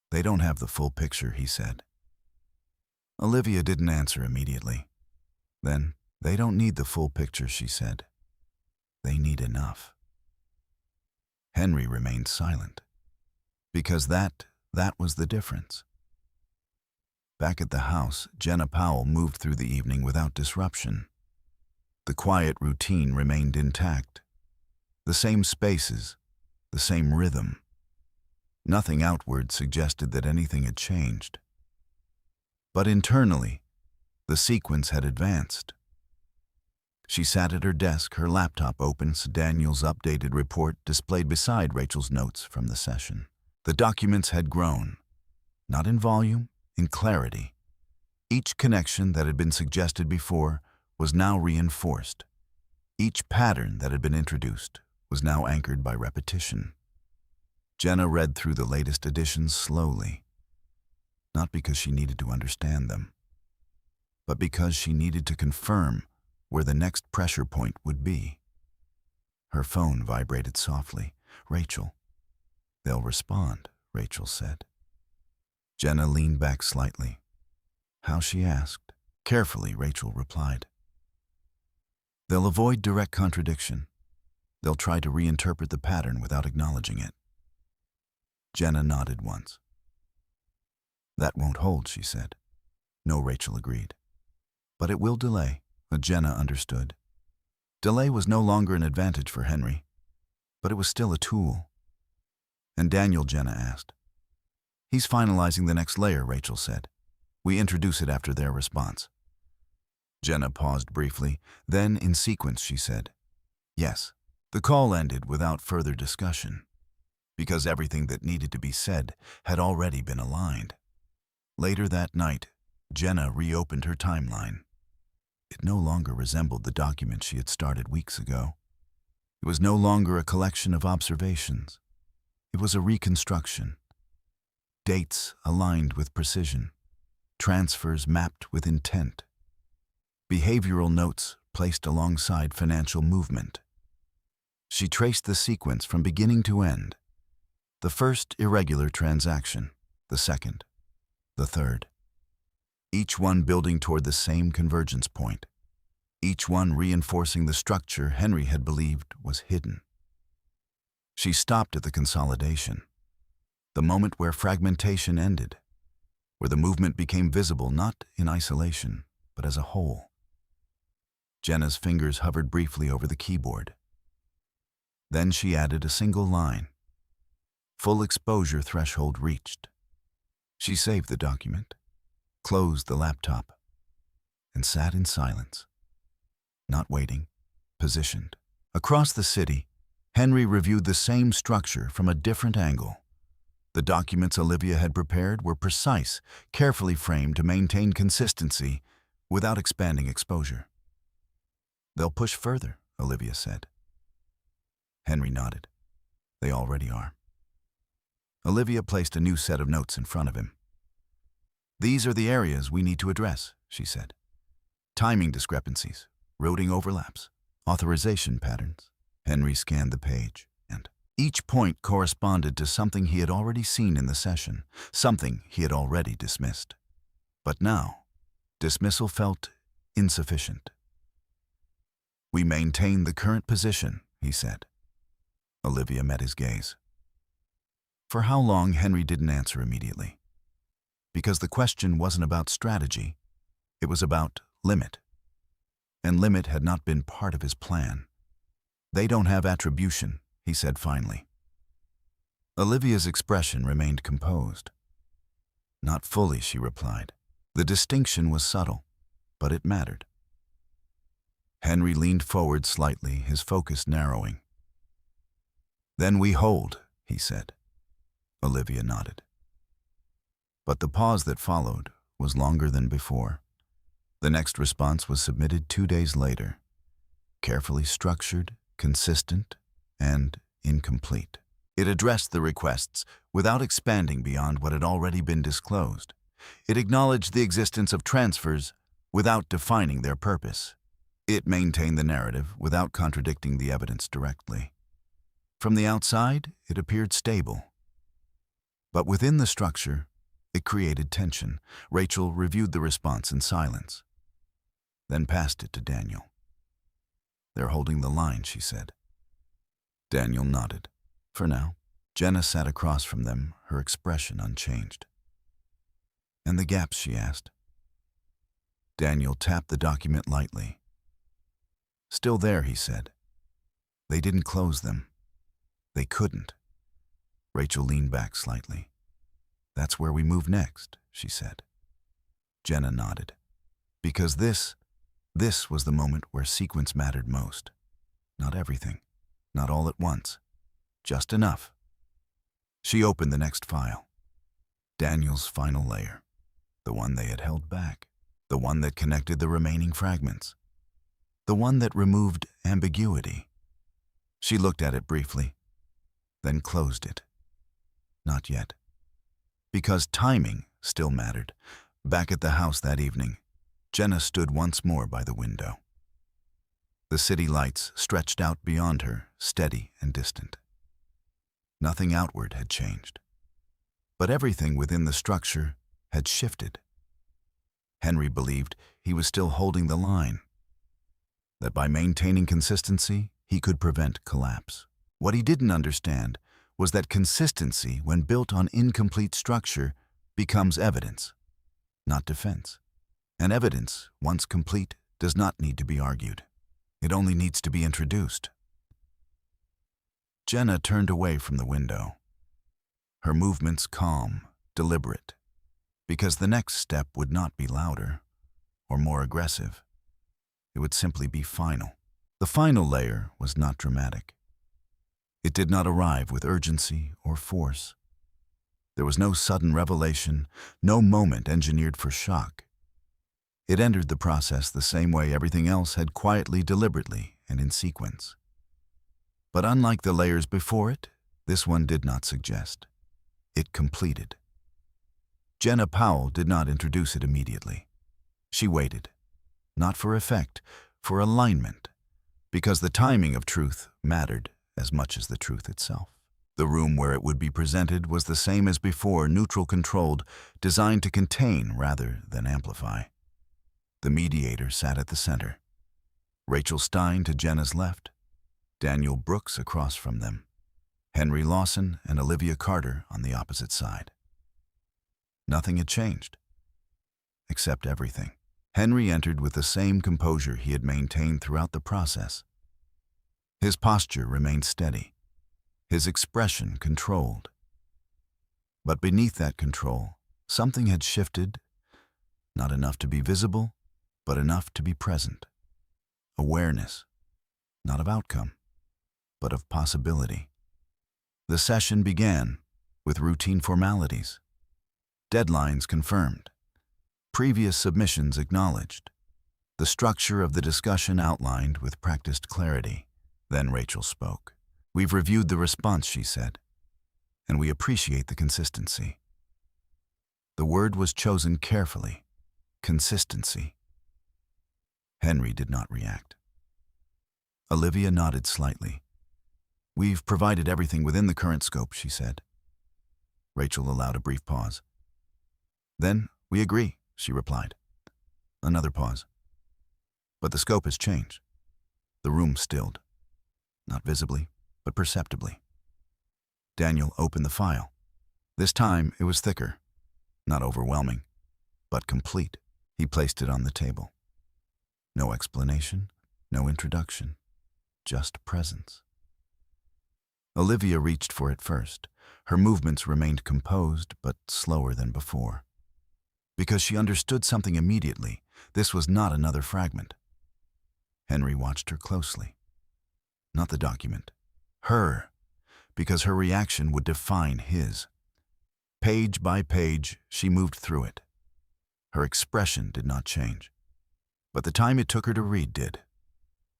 "They don't have the full picture," he said. Olivia didn't answer immediately. Then, "They don't need the full picture," she said. "They need enough." Henry remained silent, because that was the difference. Back at the house, Jenna Powell moved through the evening without disruption. The quiet routine remained intact. The same spaces, the same rhythm. Nothing outward suggested that anything had changed. But internally, the sequence had advanced. She sat at her desk, her laptop open, Daniel's updated report displayed beside Rachel's notes from the session. The documents had grown, not in volume, in clarity. Each connection that had been suggested before was now reinforced. Each pattern that had been introduced was now anchored by repetition. Jenna read through the latest editions slowly, not because she needed to understand them, but because she needed to confirm where the next pressure point would be. Her phone vibrated softly. "Rachel." "They'll respond," Rachel said. Jenna leaned back slightly. "How?" she asked. "Carefully," Rachel replied. "They'll avoid direct contradiction. They'll try to reinterpret the pattern without acknowledging it." Jenna nodded once. "That won't hold," she said. "No," Rachel agreed. "But it will delay." Jenna understood. Delay was no longer an advantage for Henry, but it was still a tool. And Daniel, Jenna asked. He's finalizing the next layer, Rachel said. We introduce it after their response. Jenna paused briefly, then in sequence she said, Yes. The call ended without further discussion, because everything that needed to be said had already been aligned. Later that night, Jenna reopened her timeline. It no longer resembled the document she had started weeks ago. It was no longer a collection of observations. It was a reconstruction. Dates aligned with precision. Transfers mapped with intent. Behavioral notes placed alongside financial movement. She traced the sequence from beginning to end. The first irregular transaction, the second, the third. Each one building toward the same convergence point. Each one reinforcing the structure Henry had believed was hidden. She stopped at the consolidation, the moment where fragmentation ended, where the movement became visible not in isolation, but as a whole. Jenna's fingers hovered briefly over the keyboard. Then she added a single line. Full exposure threshold reached. She saved the document, closed the laptop, and sat in silence. Not waiting, positioned. Across the city, Henry reviewed the same structure from a different angle. The documents Olivia had prepared were precise, carefully framed to maintain consistency without expanding exposure. They'll push further, Olivia said. Henry nodded. They already are. Olivia placed a new set of notes in front of him. These are the areas we need to address, she said. Timing discrepancies, routing overlaps, authorization patterns. Henry scanned the page, and each point corresponded to something he had already seen in the session, something he had already dismissed. But now, dismissal felt insufficient. We maintain the current position, he said. Olivia met his gaze. For how long, Henry didn't answer immediately. Because the question wasn't about strategy, it was about limit. And limit had not been part of his plan. They don't have attribution, he said finally. Olivia's expression remained composed. Not fully, she replied. The distinction was subtle, but it mattered. Henry leaned forward slightly, his focus narrowing. Then we hold, he said. Olivia nodded. But the pause that followed was longer than before. The next response was submitted 2 days later, carefully structured, consistent, and incomplete. It addressed the requests without expanding beyond what had already been disclosed. It acknowledged the existence of transfers without defining their purpose. It maintained the narrative without contradicting the evidence directly. From the outside, it appeared stable. But within the structure, it created tension. Rachel reviewed the response in silence, then passed it to Daniel. They're holding the line, she said. Daniel nodded. For now. Jenna sat across from them, her expression unchanged. And the gaps, she asked. Daniel tapped the document lightly. Still there, he said. They didn't close them. They couldn't. Rachel leaned back slightly. That's where we move next, she said. Jenna nodded. Because this was the moment where sequence mattered most. Not everything, not all at once, just enough. She opened the next file. Daniel's final layer, the one they had held back, the one that connected the remaining fragments, the one that removed ambiguity. She looked at it briefly, then closed it. Not yet. Because timing still mattered. Back at the house that evening, Jenna stood once more by the window. The city lights stretched out beyond her, steady and distant. Nothing outward had changed, but everything within the structure had shifted. Henry believed he was still holding the line, that by maintaining consistency, he could prevent collapse. What he didn't understand was that consistency, when built on incomplete structure, becomes evidence, not defense. And evidence, once complete, does not need to be argued. It only needs to be introduced. Jenna turned away from the window. her movements calm, deliberate, because the next step would not be louder or more aggressive. It would simply be final. The final layer was not dramatic. It did not arrive with urgency or force. There was no sudden revelation, no moment engineered for shock. It entered the process the same way everything else had, quietly, deliberately, and in sequence. But unlike the layers before it, this one did not suggest. It completed. Jenna Powell did not introduce it immediately. She waited, not for effect, for alignment, because the timing of truth mattered as much as the truth itself. The room where it would be presented was the same as before, neutral, controlled, designed to contain rather than amplify. The mediator sat at the center. Rachel Stein to Jenna's left, Daniel Brooks across from them, Henry Lawson and Olivia Carter on the opposite side. Nothing had changed, except everything. Henry entered with the same composure he had maintained throughout the process. His posture remained steady, his expression controlled. But beneath that control, something had shifted, not enough to be visible, but enough to be present. Awareness, not of outcome, but of possibility. The session began with routine formalities, deadlines confirmed, previous submissions acknowledged, the structure of the discussion outlined with practiced clarity. Then Rachel spoke. "We've reviewed the response," she said, "and we appreciate the consistency." The word was chosen carefully. Consistency. Henry did not react. Olivia nodded slightly. "We've provided everything within the current scope," she said. Rachel allowed a brief pause. "Then we agree," she replied. Another pause. "But the scope has changed." The room stilled. Not visibly, but perceptibly. Daniel opened the file. This time it was thicker, not overwhelming, but complete. He placed it on the table. No explanation, no introduction, just presence. Olivia reached for it first. Her movements remained composed, but slower than before. Because she understood something immediately, this was not another fragment. Henry watched her closely. Not the document. Her, because her reaction would define his. Page by page, she moved through it. Her expression did not change. But the time it took her to read did.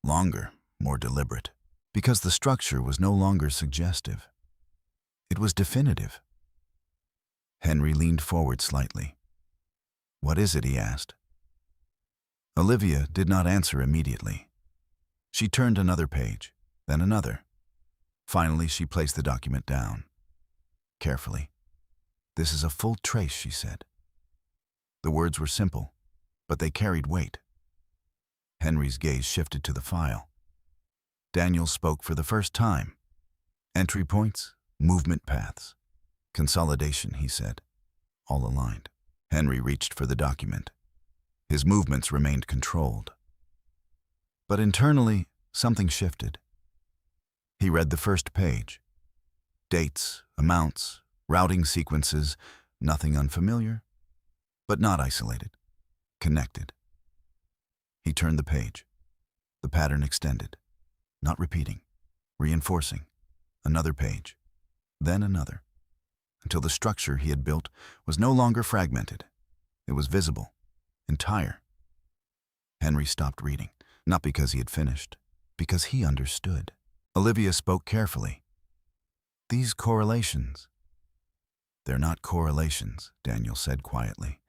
Longer, more deliberate. Because the structure was no longer suggestive. It was definitive. Henry leaned forward slightly. "What is it?" he asked. Olivia did not answer immediately. She turned another page, then another. Finally, she placed the document down. Carefully. "This is a full trace," she said. The words were simple, but they carried weight. Henry's gaze shifted to the file. Daniel spoke for the first time. "Entry points, movement paths, consolidation," he said, all aligned. Henry reached for the document. His movements remained controlled. But internally, something shifted. He read the first page. Dates, amounts, routing sequences, nothing unfamiliar, but not isolated, connected. He turned the page. The pattern extended, not repeating, reinforcing. Another page, then another, until the structure he had built was no longer fragmented. It was visible, entire. Henry stopped reading, not because he had finished, because he understood. Olivia spoke carefully. "These correlations." "They're not correlations," Daniel said quietly.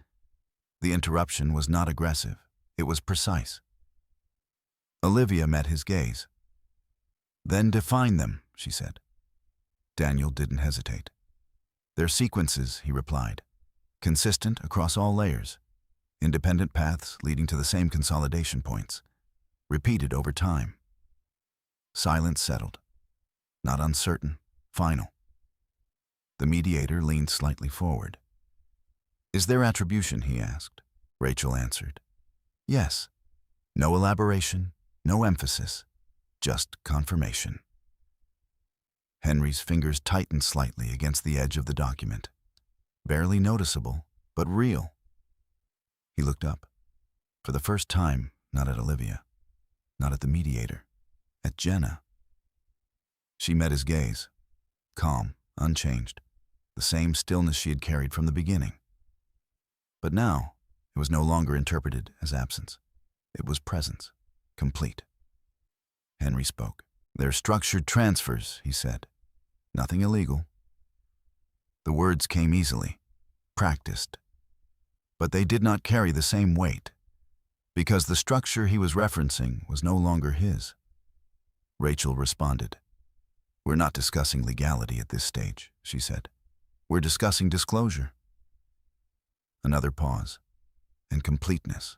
The interruption was not aggressive. It was precise. Olivia met his gaze. "Then define them," she said. Daniel didn't hesitate. "They're sequences," he replied, "consistent across all layers, independent paths leading to the same consolidation points, repeated over time." Silence settled. Not uncertain, final. The mediator leaned slightly forward. "Is there attribution?" he asked. Rachel answered. "Yes. No elaboration, no emphasis, just confirmation." Henry's fingers tightened slightly against the edge of the document. Barely noticeable, but real. He looked up. For the first time, not at Olivia, not at the mediator, at Jenna. She met his gaze, calm, unchanged, the same stillness she had carried from the beginning. But now, it was no longer interpreted as absence. It was presence, complete. Henry spoke. "They're structured transfers," he said. "Nothing illegal." The words came easily, practiced. But they did not carry the same weight, because the structure he was referencing was no longer his. Rachel responded. "We're not discussing legality at this stage," she said. "We're discussing disclosure." Another pause, and completeness.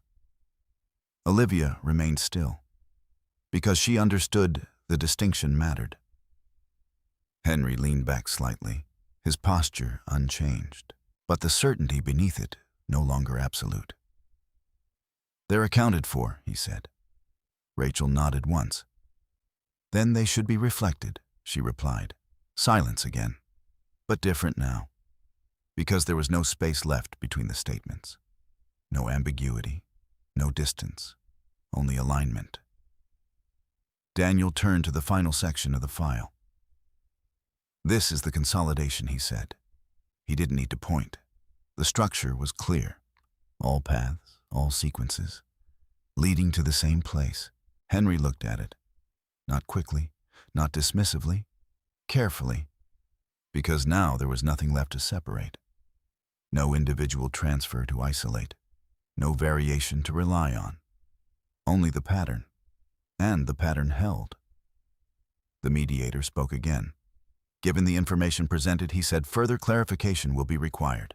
Olivia remained still, because she understood the distinction mattered. Henry leaned back slightly, his posture unchanged, but the certainty beneath it no longer absolute. "They're accounted for," he said. Rachel nodded once. "Then they should be reflected," she replied. Silence again, but different now, because there was no space left between the statements. No ambiguity, no distance, only alignment. Daniel turned to the final section of the file. "This is the consolidation," he said. He didn't need to point. The structure was clear. All paths, all sequences, leading to the same place. Henry looked at it. Not quickly, not dismissively, carefully, because now there was nothing left to separate. No individual transfer to isolate. No variation to rely on. Only the pattern. And the pattern held. The mediator spoke again. Given the information presented, he said further clarification will be required.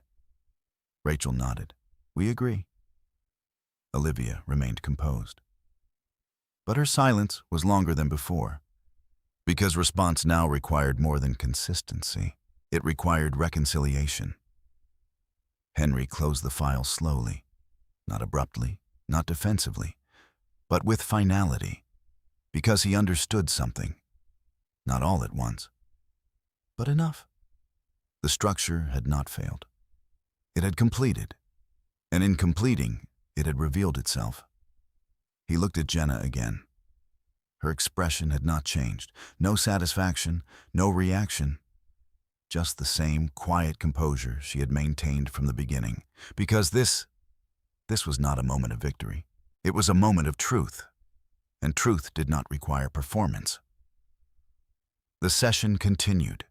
Rachel nodded. "We agree." Olivia remained composed. But her silence was longer than before, because response now required more than consistency. It required reconciliation. Henry closed the file slowly, not abruptly, not defensively, but with finality, because he understood something. Not all at once, but enough. The structure had not failed. It had completed, and in completing, it had revealed itself. He looked at Jenna again. Her expression had not changed. No satisfaction, no reaction. Just the same quiet composure she had maintained from the beginning. Because this was not a moment of victory. It was a moment of truth. And truth did not require performance. The session continued.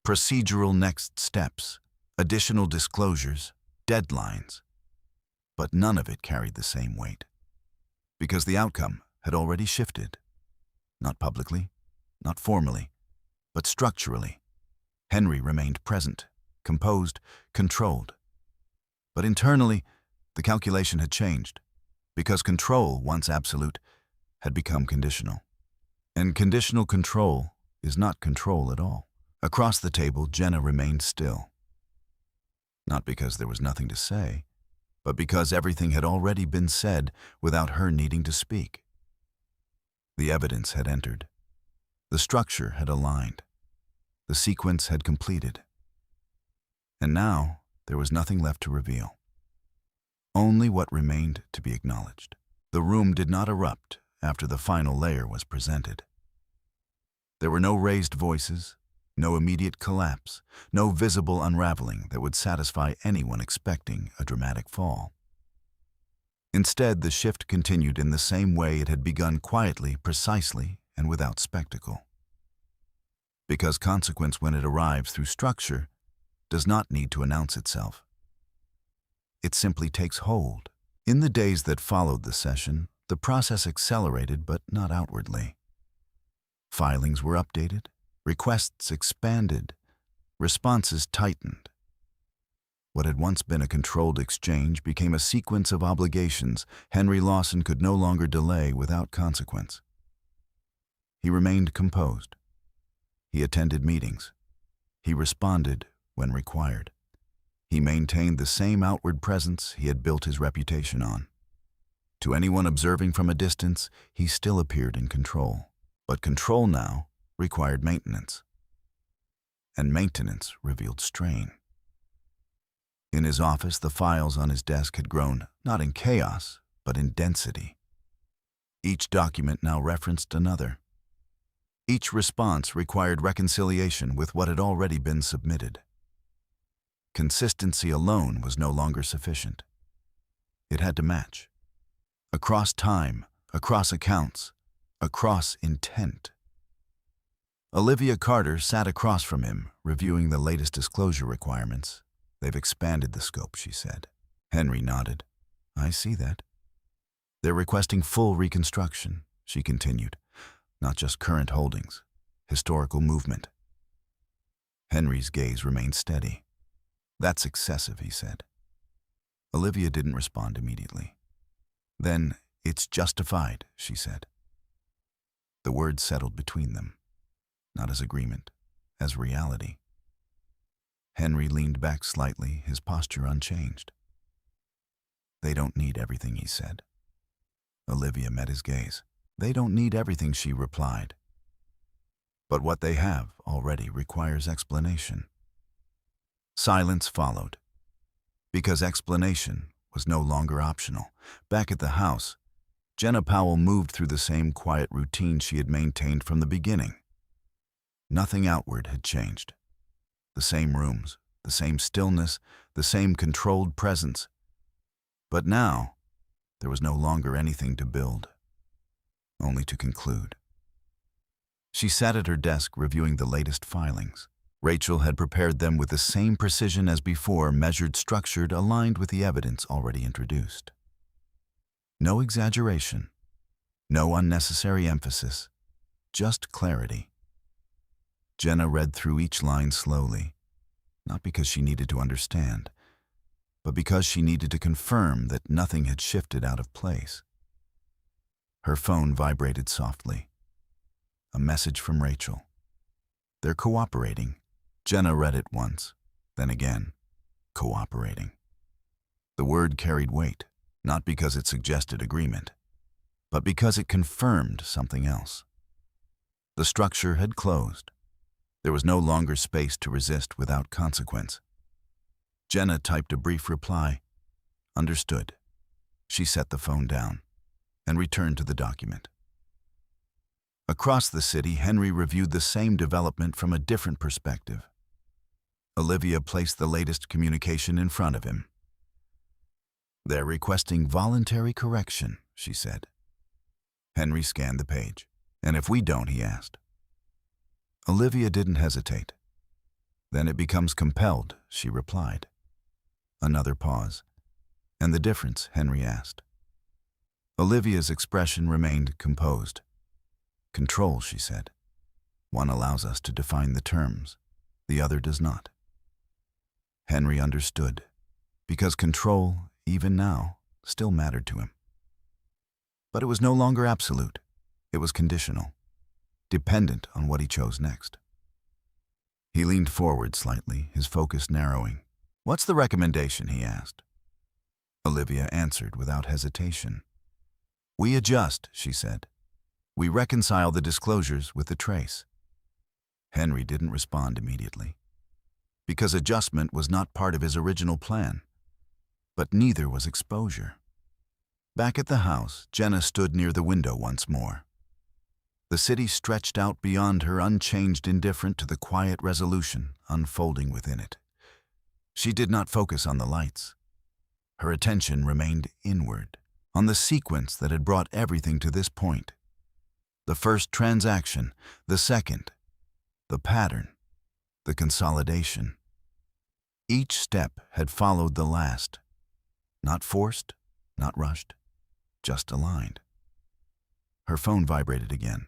Procedural next steps, additional disclosures, deadlines. But none of it carried the same weight. Because the outcome had already shifted. Not publicly, not formally, but structurally. Henry remained present, composed, controlled. But internally, the calculation had changed, because control, once absolute, had become conditional. And conditional control is not control at all. Across the table, Jenna remained still. Not because there was nothing to say, but because everything had already been said without her needing to speak. The evidence had entered. The structure had aligned. The sequence had completed. And now there was nothing left to reveal. Only what remained to be acknowledged. The room did not erupt after the final layer was presented. There were no raised voices, no immediate collapse, no visible unraveling that would satisfy anyone expecting a dramatic fall. Instead, the shift continued in the same way it had begun, quietly, precisely, and without spectacle. Because consequence, when it arrives through structure, does not need to announce itself. It simply takes hold. In the days that followed the session, the process accelerated, but not outwardly. Filings were updated, requests expanded, responses tightened. What had once been a controlled exchange became a sequence of obligations Henry Lawson could no longer delay without consequence. He remained composed. He attended meetings. He responded when required. He maintained the same outward presence he had built his reputation on. To anyone observing from a distance, he still appeared in control. But control now required maintenance. and maintenance revealed strain. In his office, the files on his desk had grown not in chaos, but in density. Each document now referenced another. Each response required reconciliation with what had already been submitted. Consistency alone was no longer sufficient. It had to match. Across time, across accounts, across intent. Olivia Carter sat across from him, reviewing the latest disclosure requirements. "They've expanded the scope," she said. Henry nodded. "I see that." "They're requesting full reconstruction," she continued. "Not just current holdings, historical movement." Henry's gaze remained steady. "That's excessive," he said. Olivia didn't respond immediately. "Then it's justified," she said. The words settled between them, not as agreement, as reality. Henry leaned back slightly, his posture unchanged. "They don't need everything," he said. Olivia met his gaze. "They don't need everything," she replied. "But what they have already requires explanation." Silence followed, because explanation was no longer optional. Back at the house, Jenna Powell moved through the same quiet routine she had maintained from the beginning. Nothing outward had changed. The same rooms, the same stillness, the same controlled presence. But now, there was no longer anything to build, only to conclude. She sat at her desk reviewing the latest filings. Rachel had prepared them with the same precision as before, measured, structured, aligned with the evidence already introduced. No exaggeration, no unnecessary emphasis, just clarity. Jenna read through each line slowly, not because she needed to understand, but because she needed to confirm that nothing had shifted out of place. Her phone vibrated softly. A message from Rachel. "They're cooperating." Jenna read it once, then again, cooperating. The word carried weight, not because it suggested agreement, but because it confirmed something else. The structure had closed. There was no longer space to resist without consequence. Jenna typed a brief reply. "Understood." She set the phone down and returned to the document. Across the city, Henry reviewed the same development from a different perspective. Olivia placed the latest communication in front of him. "They're requesting voluntary correction," she said. Henry scanned the page. "And if we don't?" he asked. Olivia didn't hesitate. "Then it becomes compelled," she replied. Another pause. "And the difference?" Henry asked. Olivia's expression remained composed. "Control," she said. "One allows us to define the terms, the other does not." Henry understood, because control, even now, still mattered to him. But it was no longer absolute. It was conditional, dependent on what he chose next. He leaned forward slightly, his focus narrowing. "What's the recommendation?" he asked. Olivia answered without hesitation. "We adjust," she said. "We reconcile the disclosures with the trace." Henry didn't respond immediately, because adjustment was not part of his original plan. But neither was exposure. Back at the house, Jenna stood near the window once more. The city stretched out beyond her, unchanged, indifferent to the quiet resolution unfolding within it. She did not focus on the lights. Her attention remained inward, on the sequence that had brought everything to this point. The first transaction, the second, the pattern, the consolidation. Each step had followed the last. Not forced, not rushed, just aligned. Her phone vibrated again.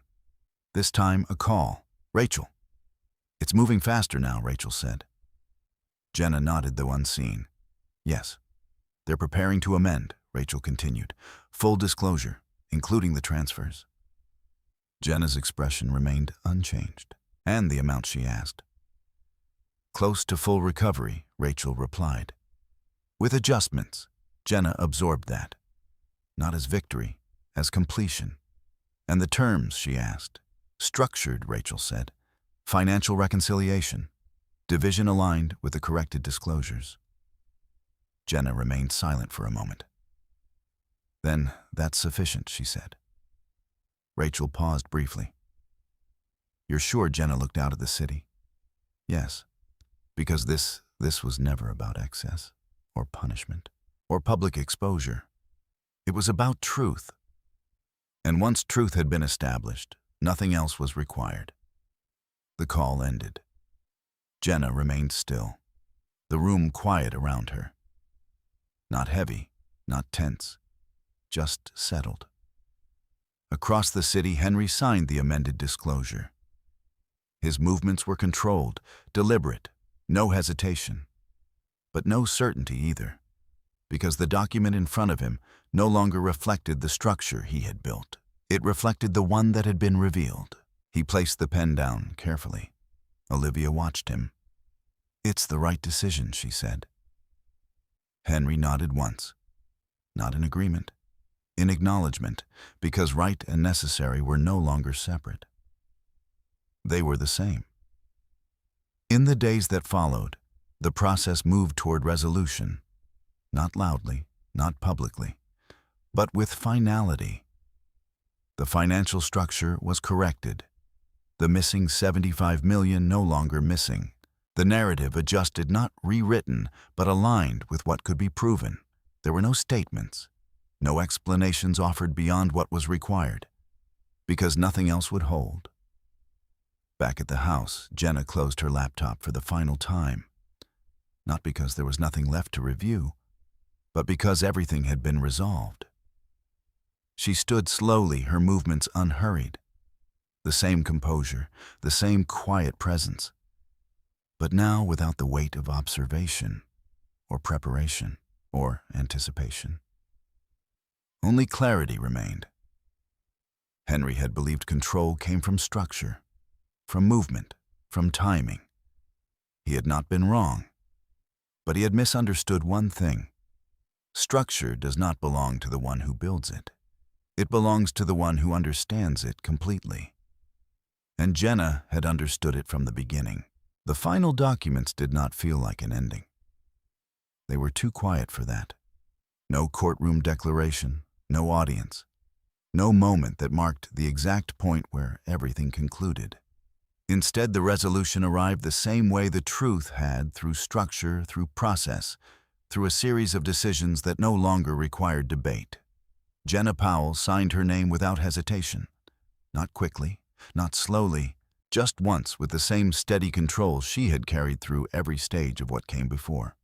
This time, a call. "Rachel." "It's moving faster now," Rachel said. Jenna nodded, though unseen. "Yes. They're preparing to amend," Rachel continued. "Full disclosure, including the transfers." Jenna's expression remained unchanged. "And the amount she asked?" "Close to full recovery," Rachel replied. "With adjustments." Jenna absorbed that. Not as victory, as completion. "And the terms?" she asked. "Structured," Rachel said. "Financial reconciliation." Division aligned with the corrected disclosures. Jenna remained silent for a moment. "Then that's sufficient," she said. Rachel paused briefly. "You're sure?" Jenna looked out at the city. "Yes, because this was never about excess, or punishment, or public exposure. It was about truth. And once truth had been established, nothing else was required." The call ended. Jenna remained still, the room quiet around her. Not heavy, not tense, just settled. Across the city, Henry signed the amended disclosure. His movements were controlled, deliberate, no hesitation. But no certainty either, because the document in front of him no longer reflected the structure he had built. It reflected the one that had been revealed. He placed the pen down carefully. Olivia watched him. "It's the right decision," she said. Henry nodded once. Not in agreement, in acknowledgement, because right and necessary were no longer separate. They were the same. In the days that followed, the process moved toward resolution, not loudly, not publicly, but with finality. The financial structure was corrected. The missing $75 million no longer missing. The narrative adjusted, not rewritten, but aligned with what could be proven. There were no statements, no explanations offered beyond what was required, because nothing else would hold. Back at the house, Jenna closed her laptop for the final time. Not because there was nothing left to review, but because everything had been resolved. She stood slowly, her movements unhurried. The same composure, the same quiet presence, but now without the weight of observation, or preparation, or anticipation. Only clarity remained. Henry had believed control came from structure, from movement, from timing. He had not been wrong, but he had misunderstood one thing. Structure does not belong to the one who builds it. It belongs to the one who understands it completely. And Jenna had understood it from the beginning. The final documents did not feel like an ending. They were too quiet for that. No courtroom declaration, no audience, no moment that marked the exact point where everything concluded. Instead, the resolution arrived the same way the truth had, through structure, through process, through a series of decisions that no longer required debate. Jenna Powell signed her name without hesitation. Not quickly, not slowly, just once with the same steady control she had carried through every stage of what came before.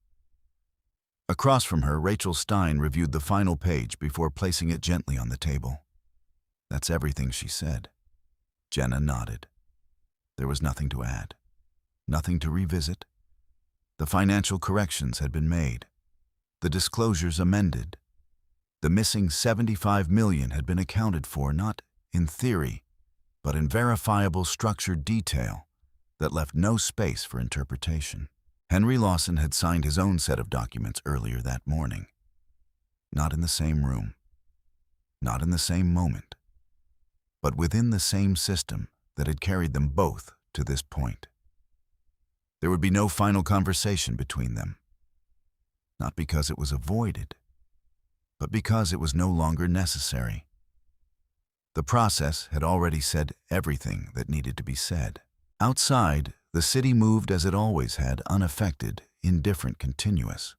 Across from her, Rachel Stein reviewed the final page before placing it gently on the table. "That's everything," she said. Jenna nodded. There was nothing to add, nothing to revisit. The financial corrections had been made, the disclosures amended. The missing $75 million had been accounted for, not in theory, but in verifiable structured detail that left no space for interpretation. Henry Lawson had signed his own set of documents earlier that morning. Not in the same room, not in the same moment, but within the same system that had carried them both to this point. There would be no final conversation between them, not because it was avoided, but because it was no longer necessary. The process had already said everything that needed to be said. Outside, the city moved as it always had, unaffected, indifferent, continuous.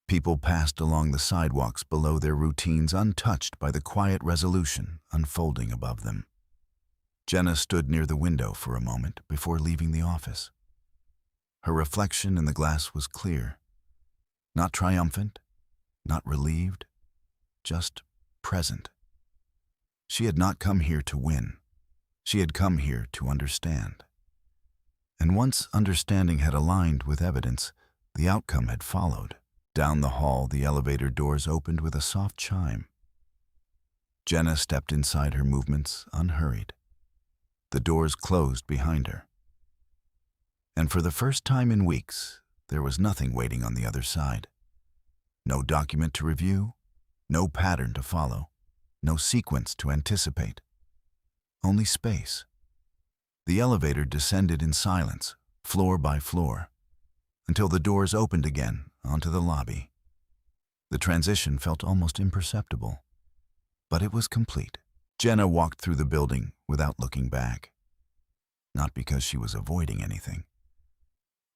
People passed along the sidewalks below their routines, untouched by the quiet resolution unfolding above them. Jenna stood near the window for a moment before leaving the office. Her reflection in the glass was clear, not triumphant, not relieved, just present. She had not come here to win. She had come here to understand. And once understanding had aligned with evidence, the outcome had followed. Down the hall, the elevator doors opened with a soft chime. Jenna stepped inside, her movements unhurried. The doors closed behind her. And for the first time in weeks, there was nothing waiting on the other side. No document to review, no pattern to follow, no sequence to anticipate. Only space. The elevator descended in silence, floor by floor, until the doors opened again onto the lobby. The transition felt almost imperceptible, but it was complete. Jenna walked through the building without looking back, not because she was avoiding anything,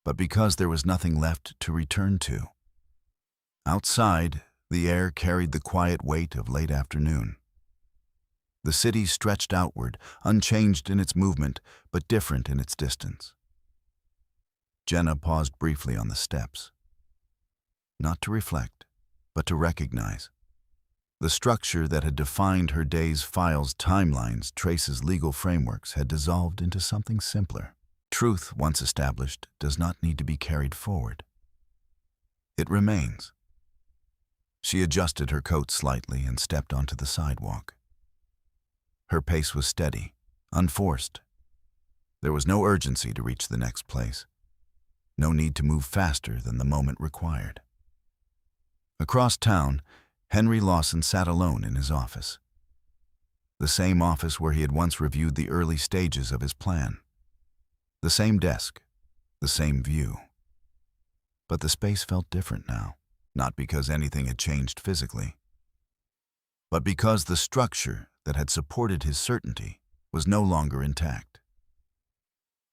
but because there was nothing left to return to. Outside, the air carried the quiet weight of late afternoon. The city stretched outward, unchanged in its movement, but different in its distance. Jenna paused briefly on the steps, not to reflect, but to recognize. The structure that had defined her day's files, timelines, traces, legal frameworks had dissolved into something simpler. Truth, once established, does not need to be carried forward. It remains. She adjusted her coat slightly and stepped onto the sidewalk. Her pace was steady, unforced. There was no urgency to reach the next place. No need to move faster than the moment required. Across town, Henry Lawson sat alone in his office. The same office where he had once reviewed the early stages of his plan. The same desk, the same view. But the space felt different now, not because anything had changed physically, but because the structure that had supported his certainty was no longer intact.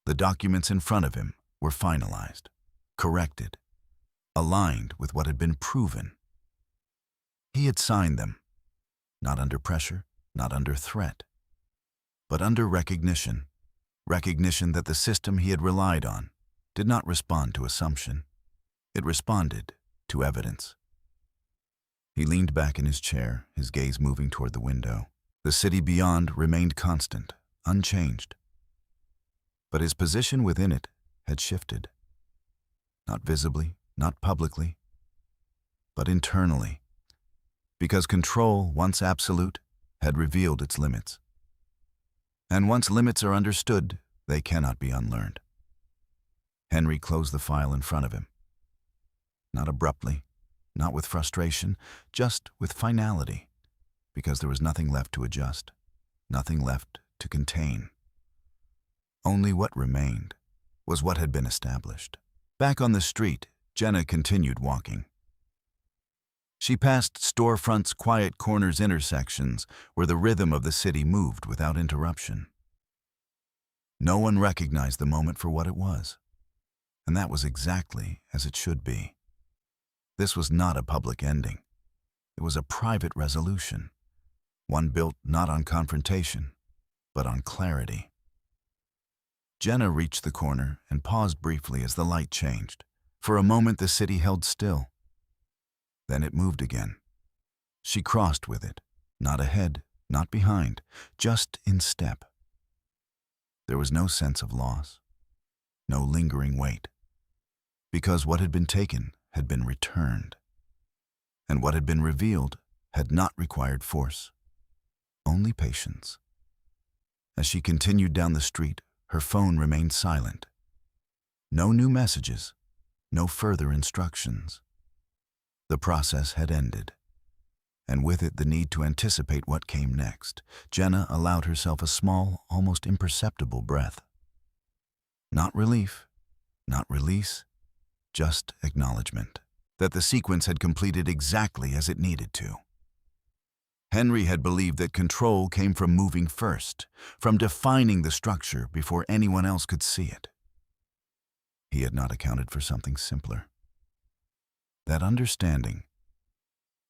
The documents in front of him were finalized, corrected, aligned with what had been proven. He had signed them, not under pressure, not under threat, but under recognition that the system he had relied on did not respond to assumption. It responded to evidence. He leaned back in his chair, his gaze moving toward the window. The city beyond remained constant, unchanged. But his position within it had shifted. Not visibly, not publicly, but internally. Because control, once absolute, had revealed its limits. And once limits are understood, they cannot be unlearned. Henry closed the file in front of him. Not abruptly, not with frustration, just with finality, because there was nothing left to adjust, nothing left to contain. Only what remained was what had been established. Back on the street, Jenna continued walking. She passed storefronts, quiet corners, intersections, where the rhythm of the city moved without interruption. No one recognized the moment for what it was, and that was exactly as it should be. This was not a public ending. It was a private resolution, one built not on confrontation, but on clarity. Jenna reached the corner and paused briefly as the light changed. For a moment, the city held still. Then it moved again. She crossed with it, not ahead, not behind, just in step. There was no sense of loss, no lingering weight, because what had been taken had been returned, and what had been revealed had not required force, only patience. As she continued down the street, her phone remained silent. No new messages, no further instructions. The process had ended, and with it the need to anticipate what came next. Jenna allowed herself a small, almost imperceptible breath. Not relief, not release, just acknowledgement that the sequence had completed exactly as it needed to. Henry had believed that control came from moving first, from defining the structure before anyone else could see it. He had not accounted for something simpler. That understanding,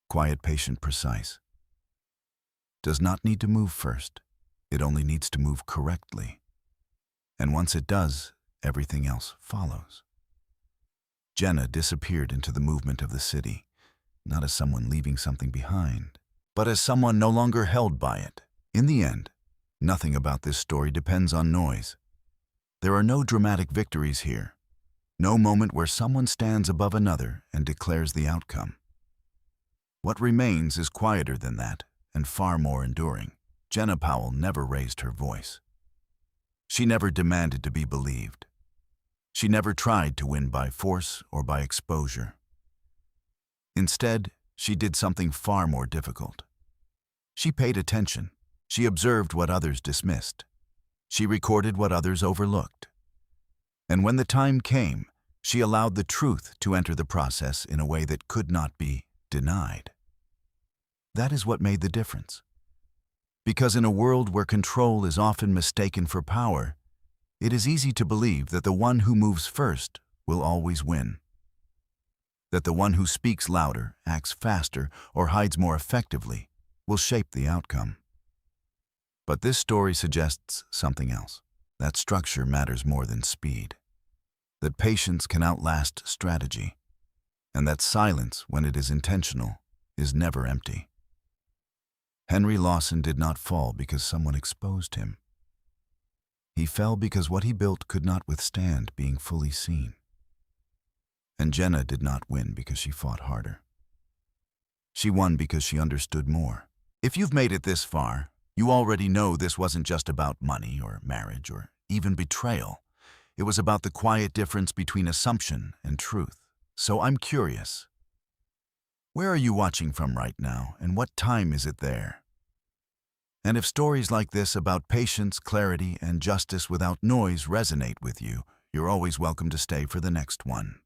quiet, patient, precise, does not need to move first. It only needs to move correctly. And once it does, everything else follows. Jenna disappeared into the movement of the city, not as someone leaving something behind, but as someone no longer held by it. In the end, nothing about this story depends on noise. There are no dramatic victories here, no moment where someone stands above another and declares the outcome. What remains is quieter than that and far more enduring. Jenna Powell never raised her voice. She never demanded to be believed. She never tried to win by force or by exposure. Instead, she did something far more difficult. She paid attention. She observed what others dismissed. She recorded what others overlooked. And when the time came, she allowed the truth to enter the process in a way that could not be denied. That is what made the difference. Because in a world where control is often mistaken for power, it is easy to believe that the one who moves first will always win. That the one who speaks louder, acts faster, or hides more effectively will shape the outcome. But this story suggests something else. That structure matters more than speed. That patience can outlast strategy. And that silence, when it is intentional, is never empty. Henry Lawson did not fall because someone exposed him. He fell because what he built could not withstand being fully seen. And Jenna did not win because she fought harder. She won because she understood more. If you've made it this far, you already know this wasn't just about money or marriage or even betrayal. It was about the quiet difference between assumption and truth. So I'm curious. Where are you watching from right now, and what time is it there? And if stories like this about patience, clarity, and justice without noise resonate with you, you're always welcome to stay for the next one.